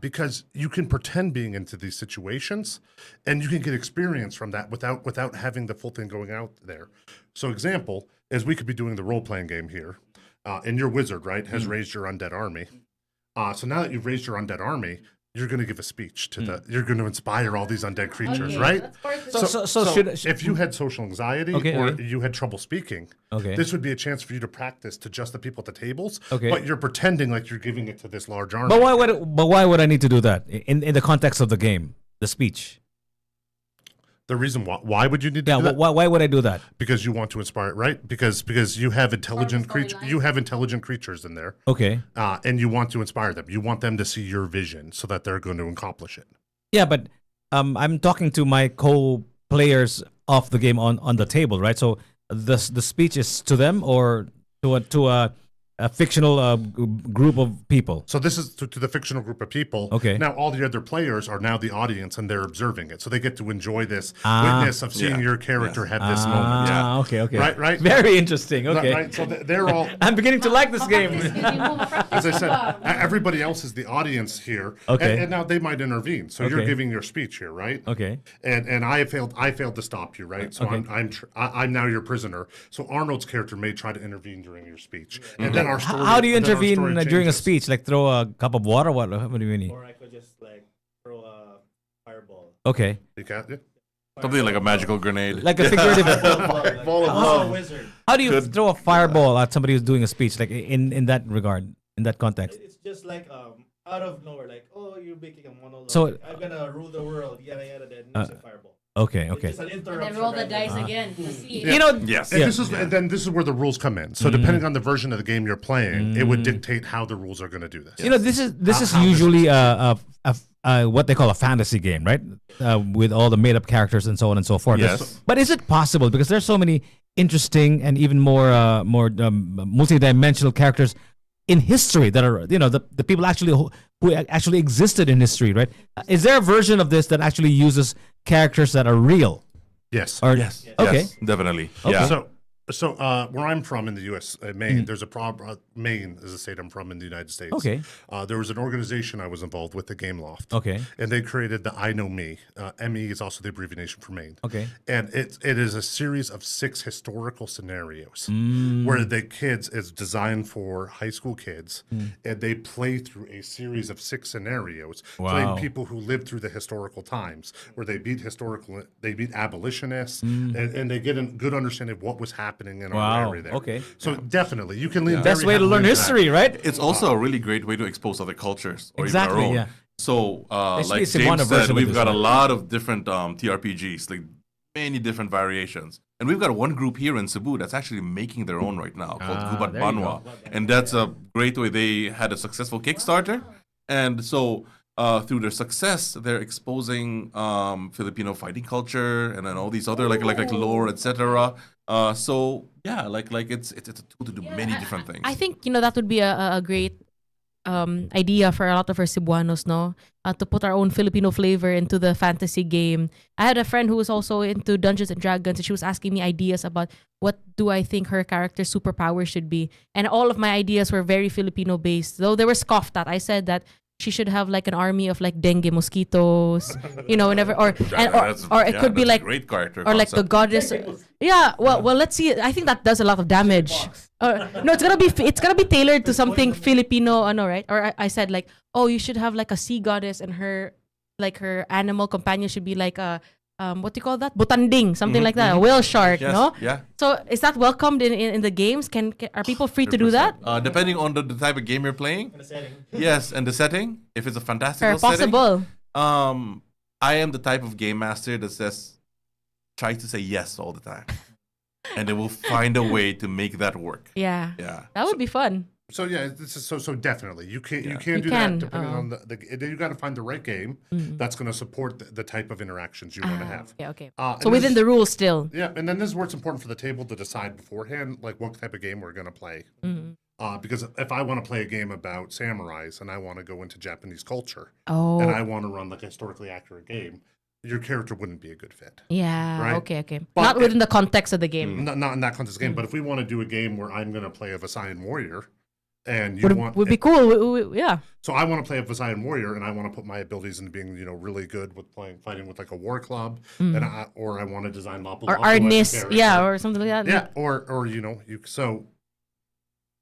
Speaker 7: Because you can pretend being into these situations, and you can get experience from that without having the full thing going out there. So, example is we could be doing the role playing game here, and your wizard, right, has raised your undead army. So now that you've raised your undead army, you're going to give a speech to you're going to inspire all these undead creatures, right? So if you had social anxiety or you had trouble speaking, this would be a chance for you to practice to just the people at the tables. But you're pretending like you're giving it to this large army.
Speaker 1: But why would I need to do that in the context of the game, the speech?
Speaker 7: The reason why would you need to do that?
Speaker 1: Why would I do that?
Speaker 7: Because you want to inspire, right? Because you have intelligent creatures in there. And you want to inspire them. You want them to see your vision so that they're going to accomplish it.
Speaker 1: Yeah, but I'm talking to my co-players of the game on the table, right? So the speech is to them or to a fictional group of people.
Speaker 7: So this is to the fictional group of people. Now all the other players are now the audience and they're observing it. So they get to enjoy this witness of seeing your character have this moment.
Speaker 1: Okay.
Speaker 7: Right.
Speaker 1: Very interesting. Okay.
Speaker 7: Right. So they're all.
Speaker 1: I'm beginning to like this game.
Speaker 7: As I said, everybody else is the audience here. And now they might intervene. So you're giving your speech here, right? And I failed to stop you, right? So I'm now your prisoner. So Arnold's character may try to intervene during your speach, and then
Speaker 1: how do you intervene during a speech? Like throw a cup of water? What do you mean?
Speaker 5: Or I could just like throw a fireball.
Speaker 1: Okay.
Speaker 7: You can't. Yeah.
Speaker 6: Something like a magical grenade.
Speaker 1: Like a figurative.
Speaker 7: Fireball of love.
Speaker 5: Wizard.
Speaker 1: How do you throw a fireball at somebody who's doing a speech? Like in that regard, in that context.
Speaker 5: It's just like out of nowhere, like, oh, you're making a monologue.
Speaker 1: So
Speaker 5: I'm gonna rule the world, yada yada. Then there's a fireball.
Speaker 1: Okay.
Speaker 5: It's just an interruption.
Speaker 2: And then roll the dice again to see.
Speaker 1: You know,
Speaker 6: Yes.
Speaker 7: And then this is where the rules come in. So depending on the version of the game you're playing, it would dictate how the rules are going to do this.
Speaker 1: You know, this is usually what they call a fantasy game, right? With all the made up characters and so on and so forth.
Speaker 6: Yes.
Speaker 1: But is it possible, because there's so many interesting and even more multi-dimensional characters in history that are, you know, the people actually who actually existed in history, right? Is there a version of this that actually uses characters that are real?
Speaker 7: Yes.
Speaker 1: Or,
Speaker 6: Yes.
Speaker 1: Okay.
Speaker 6: Yes, definitely.
Speaker 1: Okay.
Speaker 6: Yeah.
Speaker 7: So where I'm from in the U.S., Maine, there's a problem. Maine is the state I'm from in the United States.
Speaker 1: Okay.
Speaker 7: There was an organization I was involved with, the Game Loft.
Speaker 1: Okay.
Speaker 7: And they created the I Know Me. ME is also the abbreviation for Maine.
Speaker 1: Okay.
Speaker 7: And it is a series of 6 historical scenarios
Speaker 1: Mm.
Speaker 7: where the kids is designed for high school kids, and they play through a series of 6 scenarios, playing people who lived through the historical times, where they beat abolitionists, and they get a good understanding of what was happening in our area there.
Speaker 1: Okay.
Speaker 7: So definitely, you can lean.
Speaker 1: Best
Speaker 7: very
Speaker 1: way to
Speaker 7: heavily
Speaker 1: learn
Speaker 7: into that.
Speaker 1: history, right?
Speaker 6: It's also a really great way to expose other cultures or
Speaker 1: Exactly,
Speaker 6: even our own.
Speaker 1: yeah.
Speaker 6: So,
Speaker 1: There should be
Speaker 6: like
Speaker 1: a Cebuana
Speaker 6: James
Speaker 1: version
Speaker 6: said,
Speaker 1: of
Speaker 6: we've
Speaker 1: this,
Speaker 6: got a
Speaker 1: right?
Speaker 6: lot of different TRPGs, like many different variations. And we've got one group here in Cebu that's actually making their own right now called Gubat
Speaker 1: there you
Speaker 6: Banwa. And that's a great way. They had a successful Kickstarter. And so through their success, they're exposing Filipino fighting culture and then all these other like lore, etc. So yeah, like it's a tool to do many different things.
Speaker 2: I think, you know, that would be a great idea for a lot of our Cebuanos, no? To put our own Filipino flavor into the fantasy game. I had a friend who was also into Dungeons and Dragons, and she was asking me ideas about what do I think her character's superpower should be. And all of my ideas were very Filipino based, though they were scoffed at. I said that she should have like an army of like dengue mosquitoes, you know, whenever or it could be
Speaker 6: that's a
Speaker 2: like
Speaker 6: great character
Speaker 2: or like the goddess. Yeah, well, let's see. I think that does a lot of damage. No, it's gonna be tailored to something Filipino, right? Or I said like, oh, you should have like a sea goddess, and her animal companion should be like a what do you call that? Butanding, something like that, a whale shark,
Speaker 6: Yes,
Speaker 2: no?
Speaker 6: yeah.
Speaker 2: So is that welcomed in the games? Are people free to do that?
Speaker 6: Depending on the type of game you're playing.
Speaker 5: In the setting.
Speaker 6: Yes, and the setting. If it's a fantastical
Speaker 2: Or possible?
Speaker 6: setting. I am the type of game master that tries to say yes all the time. And they will find a way to make that work.
Speaker 2: Yeah.
Speaker 6: Yeah.
Speaker 2: That would be fun.
Speaker 7: So yeah, this is so definitely you can
Speaker 2: You
Speaker 7: do
Speaker 2: can,
Speaker 7: that depending on then you got to find the right game that's going to support the type of interactions you want to have.
Speaker 2: Okay.
Speaker 7: And
Speaker 2: So within the rules still.
Speaker 7: Yeah, and then this is where it's important for the table to decide beforehand, like what type of game we're going to play. Because if I want to play a game about samurais and I want to go into Japanese culture and I want to run like a historically accurate game, your character wouldn't be a good fit.
Speaker 2: Yeah.
Speaker 7: Right.
Speaker 2: Okay.
Speaker 7: But
Speaker 2: Not within the context of the game.
Speaker 7: Not in that context game, but if we want to do a game where I'm going to play a Visayan warrior, and you
Speaker 2: Would be cool. Yeah.
Speaker 7: so I want to play a Visayan warrior, and I want to put my abilities into being, really good with fighting with like a war club, and I want to design Lapu
Speaker 2: Or
Speaker 7: Lapu as a
Speaker 2: Arnis.
Speaker 7: character.
Speaker 2: Yeah, or something like that.
Speaker 7: Yeah, or
Speaker 2: You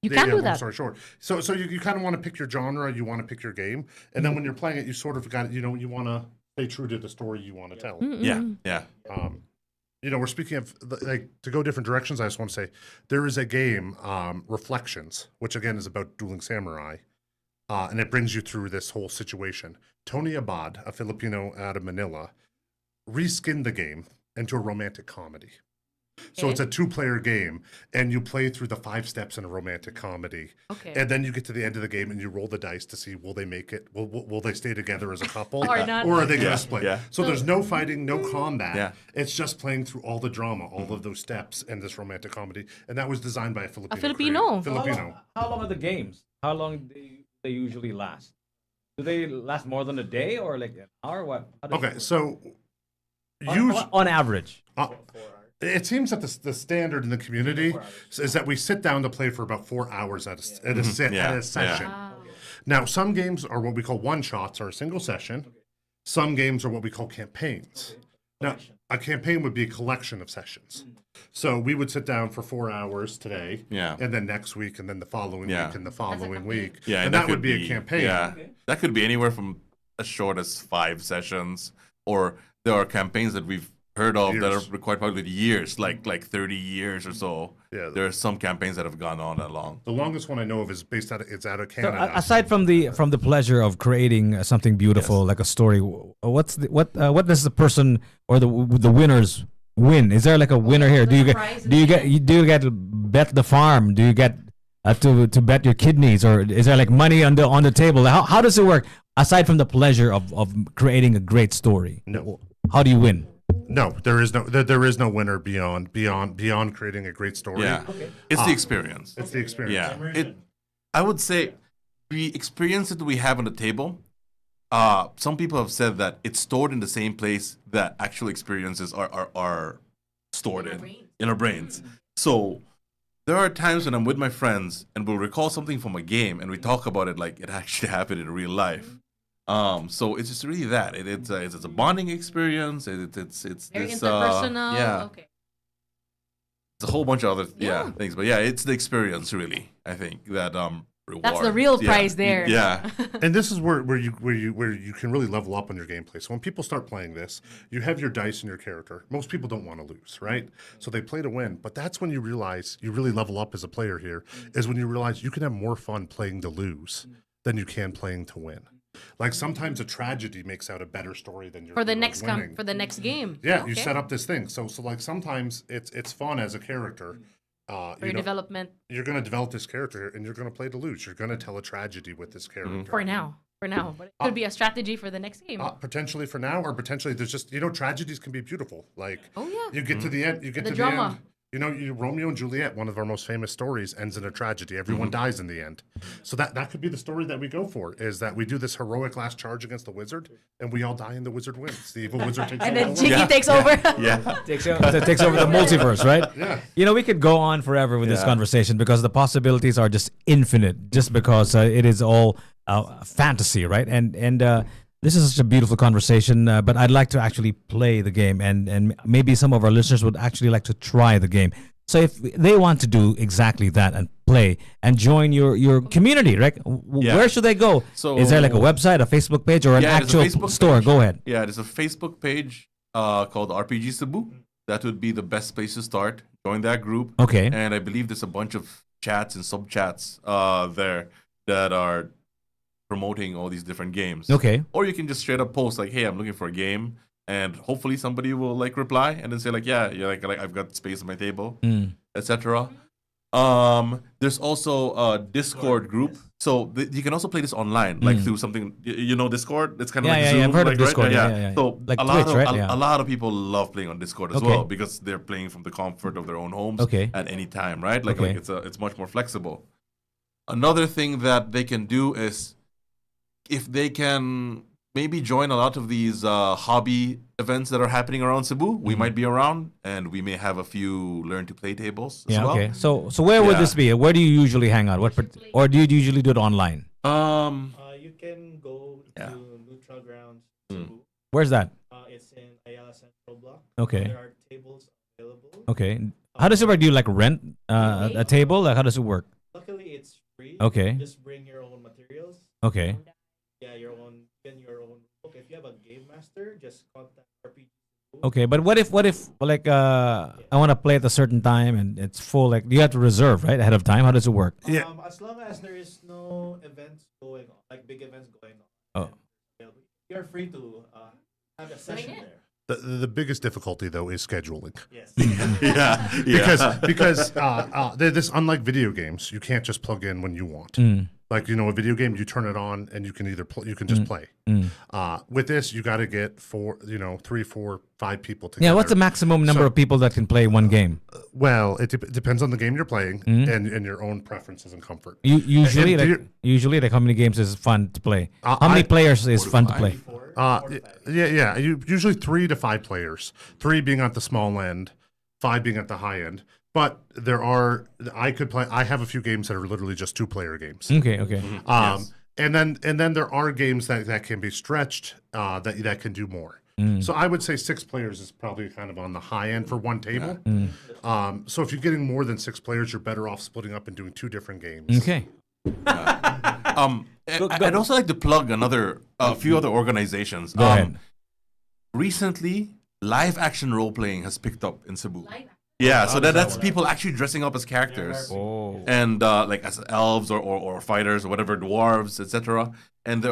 Speaker 2: can do
Speaker 7: long
Speaker 2: that.
Speaker 7: story short. So you kind of want to pick your genre, you want to pick your game, and then when you're playing it, you sort of got you want to stay true to the story you want to tell.
Speaker 6: Yeah.
Speaker 7: We're speaking of like to go different directions. I just want to say there is a game, Reflections, which again is about dueling samurai, and it brings you through this whole situation. Tony Abad, a Filipino out of Manila, reskinned the game into a romantic comedy. So it's a 2-player game, and you play through the 5 steps in a romantic comedy.
Speaker 2: Okay.
Speaker 7: And then you get to the end of the game, and you roll the dice to see will they make it? Will they stay together as a couple,
Speaker 2: Or not.
Speaker 7: or are they going to split?
Speaker 6: Yeah.
Speaker 7: So there's no fighting, no combat.
Speaker 6: Yeah.
Speaker 7: It's just playing through all the drama, all of those steps in this romantic comedy, and that was designed by a Filipino.
Speaker 2: Filipino.
Speaker 7: Filipino.
Speaker 1: How long are the games? How long do they usually last? Do they last more than a day or like an hour? What? How does it
Speaker 7: Okay,
Speaker 1: work?
Speaker 7: so
Speaker 1: on average.
Speaker 7: it seems that the standard in the community is that we sit down to play for about 4 hours at a session.
Speaker 2: Wow.
Speaker 7: Now, some games are what we call one-shots or a single session. Some games are what we call campaigns. Now, a campaign would be a collection of sessions. So we would sit down for 4 hours today, and then next week, and then the following week, and the following week.
Speaker 6: Yeah,
Speaker 7: and that would be a campaign.
Speaker 6: Yeah, that could be anywhere from as short as 5 sessions, or there are campaigns that we've heard of that are quite popular years, like 30 years or so.
Speaker 7: Yeah.
Speaker 6: There are some campaigns that have gone on that long.
Speaker 7: The longest one I know of is out of
Speaker 1: So,
Speaker 7: Canada.
Speaker 1: aside from the pleasure of creating something beautiful like a story, what does the person or the winners win? Is there like a winner here? Do you get to bet the farm? Do you get to bet your kidneys, or is there like money on the table? How does it work aside from the pleasure of creating a great story?
Speaker 7: No.
Speaker 1: How do you win?
Speaker 7: No, there is no winner beyond creating a great story.
Speaker 6: Yeah, it's the experience.
Speaker 7: It's the experience.
Speaker 6: Yeah, I would say the experience that we have on the table. Some people have said that it's stored in the same place that actual experiences are stored in our brains. So there are times when I'm with my friends and we'll recall something from a game and we talk about it like it actually happened in real life. So it's just really that it's a bonding experience. It's
Speaker 2: Very
Speaker 6: this
Speaker 2: interpersonal. Okay.
Speaker 6: it's a whole bunch of other things, but it's the experience really. I think that
Speaker 2: That's the real prize there.
Speaker 6: Yeah.
Speaker 7: And this is where you can really level up on your gameplay. So when people start playing this, you have your dice and your character. Most people don't want to lose, right? So they play to win. But that's when you realize you really level up as a player here, is when you realize you can have more fun playing to lose than you can playing to win. Like sometimes a tragedy makes out a better story than your
Speaker 2: For the
Speaker 7: hero winning.
Speaker 2: for the next game.
Speaker 7: Yeah, you
Speaker 2: Okay.
Speaker 7: set up this thing. So like sometimes it's fun as a character.
Speaker 2: For your development.
Speaker 7: You're going to develop this character and you're going to play to lose. You're going to tell a tragedy with this character.
Speaker 2: For now. But it could be a strategy for the next game.
Speaker 7: Potentially for now, or potentially there's just tragedies can be beautiful. Like you get to the end, you get
Speaker 2: The
Speaker 7: to
Speaker 2: drama.
Speaker 7: the end. Romeo and Juliet, one of our most famous stories, ends in a tragedy. Everyone dies in the end. So that could be the story that we go for, is that we do this heroic last charge against the wizard, and we all die and the wizard wins. The evil wizard takes
Speaker 2: And
Speaker 7: over
Speaker 2: then
Speaker 7: the world.
Speaker 2: Jiggy takes over.
Speaker 6: Yeah.
Speaker 1: Takes over the multiverse, right?
Speaker 7: Yeah.
Speaker 1: We could go on forever with this
Speaker 6: Yeah.
Speaker 1: conversation because the possibilities are just infinite, just because it is all fantasy, right? And this is such a beautiful conversation, but I'd like to actually play the game, and maybe some of our listeners would actually like to try the game. So if they want to do exactly that and play and join your community, right?
Speaker 6: Yeah.
Speaker 1: Where should they go?
Speaker 6: So-
Speaker 1: Is there like a website, a Facebook page, or an
Speaker 6: Yeah, there's a
Speaker 1: actual
Speaker 6: Facebook
Speaker 1: store?
Speaker 6: page.
Speaker 1: Go ahead.
Speaker 6: Yeah, there's a Facebook page called RPG Cebu. That would be the best place to start. Join that group.
Speaker 1: Okay.
Speaker 6: And I believe there's a bunch of chats and sub-chats there that are promoting all these different games.
Speaker 1: Okay.
Speaker 6: Or you can just straight up post like, hey, I'm looking for a game. And hopefully somebody will like reply and then say like, yeah, like I've got space on my table, etc. There's also a Discord group. So you can also play this online, like through something, Discord? It's kind of like Zoom.
Speaker 1: I've heard of
Speaker 6: like, right?
Speaker 1: Discord. Yeah.
Speaker 6: So
Speaker 1: Like
Speaker 6: a lot
Speaker 1: Twitch,
Speaker 6: of,
Speaker 1: right?
Speaker 6: a lot of people love playing on Discord as
Speaker 1: Okay.
Speaker 6: well because they're playing from the comfort of their own homes
Speaker 1: Okay.
Speaker 6: at any time, right? Like
Speaker 1: Okay.
Speaker 6: it's much more flexible. Another thing that they can do is if they can maybe join a lot of these hobby events that are happening around Cebu. We might be around, and we may have a few learn to play tables as
Speaker 1: Yeah.
Speaker 6: well.
Speaker 1: Okay. So where would
Speaker 6: Yeah.
Speaker 1: this be? Where do you usually hang out? Or do you usually do it online?
Speaker 5: You can go
Speaker 6: Yeah.
Speaker 5: to Neutral Grounds.
Speaker 6: Mm.
Speaker 5: Cebu.
Speaker 1: Where's that?
Speaker 5: It's in Ayala Central Block.
Speaker 1: Okay.
Speaker 5: There are tables available.
Speaker 1: Okay. How does it work? Do you like rent a table? Like how does it work?
Speaker 5: Luckily, it's free.
Speaker 1: Okay.
Speaker 5: Just bring your own materials.
Speaker 1: Okay.
Speaker 5: Yeah, your own book. If you have a game master, just contact RPG.
Speaker 1: Okay. But what if like I want to play at a certain time and it's full? Like you have to reserve right ahead of time. How does it work?
Speaker 7: Yeah.
Speaker 5: As long as there is no events going on, like big events going on,
Speaker 1: Oh.
Speaker 5: you're free to have a session there.
Speaker 7: The biggest difficulty though is scheduling.
Speaker 5: Yes.
Speaker 6: Yeah.
Speaker 7: Because this, unlike video games, you can't just plug in when you want. Like a video game, you turn it on and you can either you can just play. With this, you got to get 3, 4, 5 people together.
Speaker 1: Yeah. What's the maximum number
Speaker 7: So-
Speaker 1: of people that can play one game?
Speaker 7: Well, it depends on the game you're playing and your own preferences and comfort.
Speaker 1: Usually,
Speaker 7: And do
Speaker 1: like usually, how many games is fun to play?
Speaker 7: Uh,
Speaker 1: How many
Speaker 7: I-
Speaker 1: players is fun to play?
Speaker 7: Yeah. Usually 3 to 5 players. 3 being at the small end, 5 being at the high end. But I have a few games that are literally just 2-player games.
Speaker 1: Okay. Okay.
Speaker 7: And then there are games that can be stretched that can do more. So I would say 6 players is probably kind of on the high end for one table. So if you're getting more than 6 players, you're better off splitting up and doing 2 different games.
Speaker 1: Okay.
Speaker 6: I'd also like to plug a few other organizations.
Speaker 1: Go ahead.
Speaker 6: Recently, live action role playing has picked up in Cebu. Yeah, so that's people actually dressing up as characters,
Speaker 1: Oh.
Speaker 6: and like as elves or fighters or whatever, dwarves, etc. And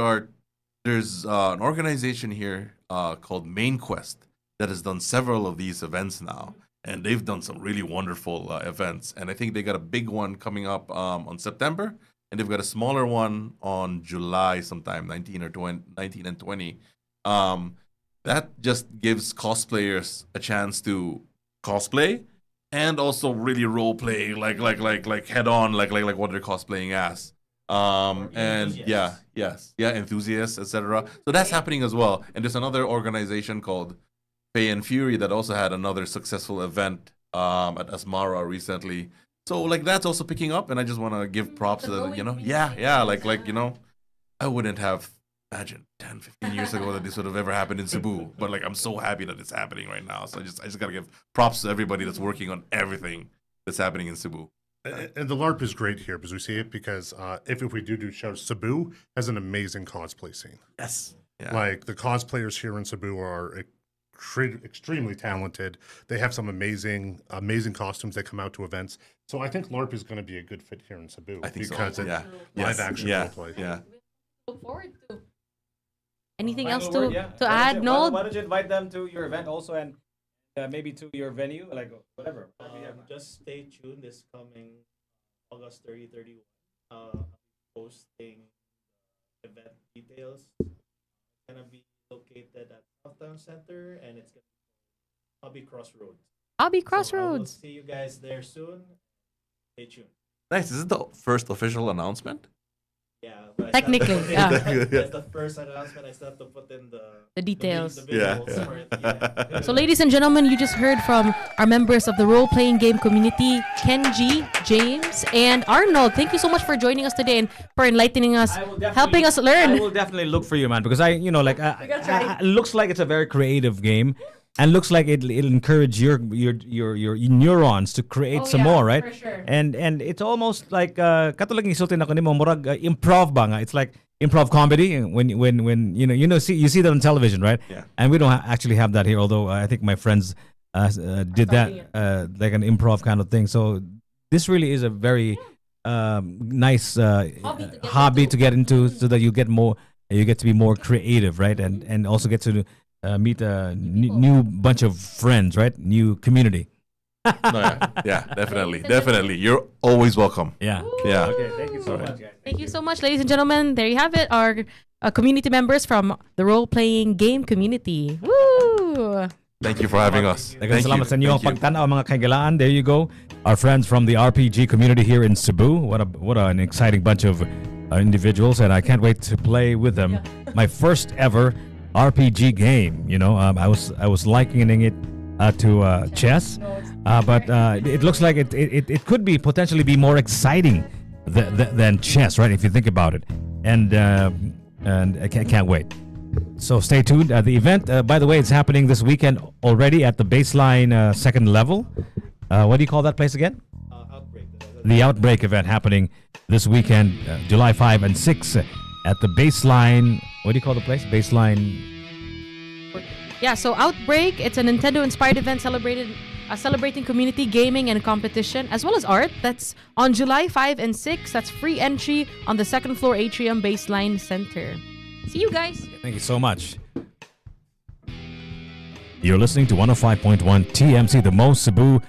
Speaker 6: there's an organization here called Main Quest that has done several of these events now, and they've done some really wonderful events. And I think they got a big one coming up on September, and they've got a smaller one on July sometime, 19 and 20. That just gives cosplayers a chance to cosplay and also really role play like head on like what they're cosplaying as. And enthusiasts, etc. So that's happening as well. And there's another organization called Fey and Fury that also had another successful event at Asmara recently. So that's also picking up, and I just want to give props to the, I wouldn't have imagined 10, 15 years ago that this would have ever happened in Cebu. But I'm so happy that it's happening right now. So I just gotta give props to everybody that's working on everything that's happening in Cebu.
Speaker 7: And the LARP is great here because we see it because if we do shows, Cebu has an amazing cosplay scene.
Speaker 6: Yes. Yeah.
Speaker 7: Like the cosplayers here in Cebu are extremely talented. They have some amazing costumes that come out to events. So I think LARP is going to be a good fit here in Cebu
Speaker 6: I think so.
Speaker 7: because it's live action roleplay.
Speaker 6: Yeah.
Speaker 3: Look forward to.
Speaker 2: Anything else to add? No.
Speaker 1: Why don't you invite them to your event also and maybe to your venue, like whatever.
Speaker 5: Just stay tuned this coming August 30, 31. I'll be posting event details. It's gonna be located at Southtown Center, and it's gonna be Hobby Crossroads.
Speaker 2: Hobby
Speaker 5: So I will
Speaker 2: Crossroads.
Speaker 5: see you guys there soon. Stay tuned.
Speaker 6: Nice. Is it the first official announcement?
Speaker 5: Yeah, but I
Speaker 2: Technically,
Speaker 5: still have to
Speaker 2: yeah.
Speaker 5: put in- That's the first announcement. I still have to put in
Speaker 2: The details.
Speaker 5: The visuals for it. Yeah.
Speaker 2: So, ladies and gentlemen, you just heard from our members of the role-playing game community, Kenji, James, and Arnold. Thank you so much for joining us today and for enlightening us, helping us
Speaker 1: I
Speaker 2: learn.
Speaker 1: will definitely look for you, man, because it looks like it's a very creative game, and looks like it'll encourage your neurons to create some more, right?
Speaker 3: For sure.
Speaker 1: And it's almost like katulad ng isultin ako nimo murag improv ba nga? It's like improv comedy when you see that on television, right?
Speaker 6: Yeah.
Speaker 1: And we don't actually have that here, although I think my friends did that like an improv kind of thing. So this really is a very nice hobby to get into, so that you get to be more creative, right? And also get to meet a new bunch of friends, right? New community.
Speaker 6: Yeah, definitely. You're always welcome.
Speaker 1: Yeah.
Speaker 6: Yeah.
Speaker 1: Okay, thank you so much, guys.
Speaker 2: Thank you so much, ladies and gentlemen. There you have it, our community members from the role-playing game community. Woo!
Speaker 6: Thank you for having us.
Speaker 1: Daghang
Speaker 6: Thank you.
Speaker 1: salamat sa inyong
Speaker 6: Thank you.
Speaker 1: pagtanaw, mga kaigalaan. There you go. Our friends from the RPG community here in Cebu. What an exciting bunch of individuals, and I can't wait to play with them my first ever RPG game. I was likening it to chess, but it looks like it could be potentially be more exciting than chess, right? If you think about it, and I can't wait. So stay tuned. The event, by the way, it's happening this weekend already at the Baseline second level. What do you call that place again?
Speaker 5: Outbreak.
Speaker 1: The Outbreak event happening this weekend, July 5 and 6 at the Baseline. What do you call the place? Baseline.
Speaker 2: Yeah, so Outbreak, it's a Nintendo-inspired event celebrating community gaming and competition, as well as art. That's on July 5 and 6. That's free entry on the second floor atrium Baseline Center. See you guys.
Speaker 1: Thank you so much. You're listening to 105.1 TMC, the most Cebu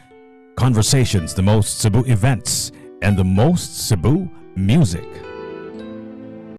Speaker 1: conversations, the most Cebu events, and the most Cebu music.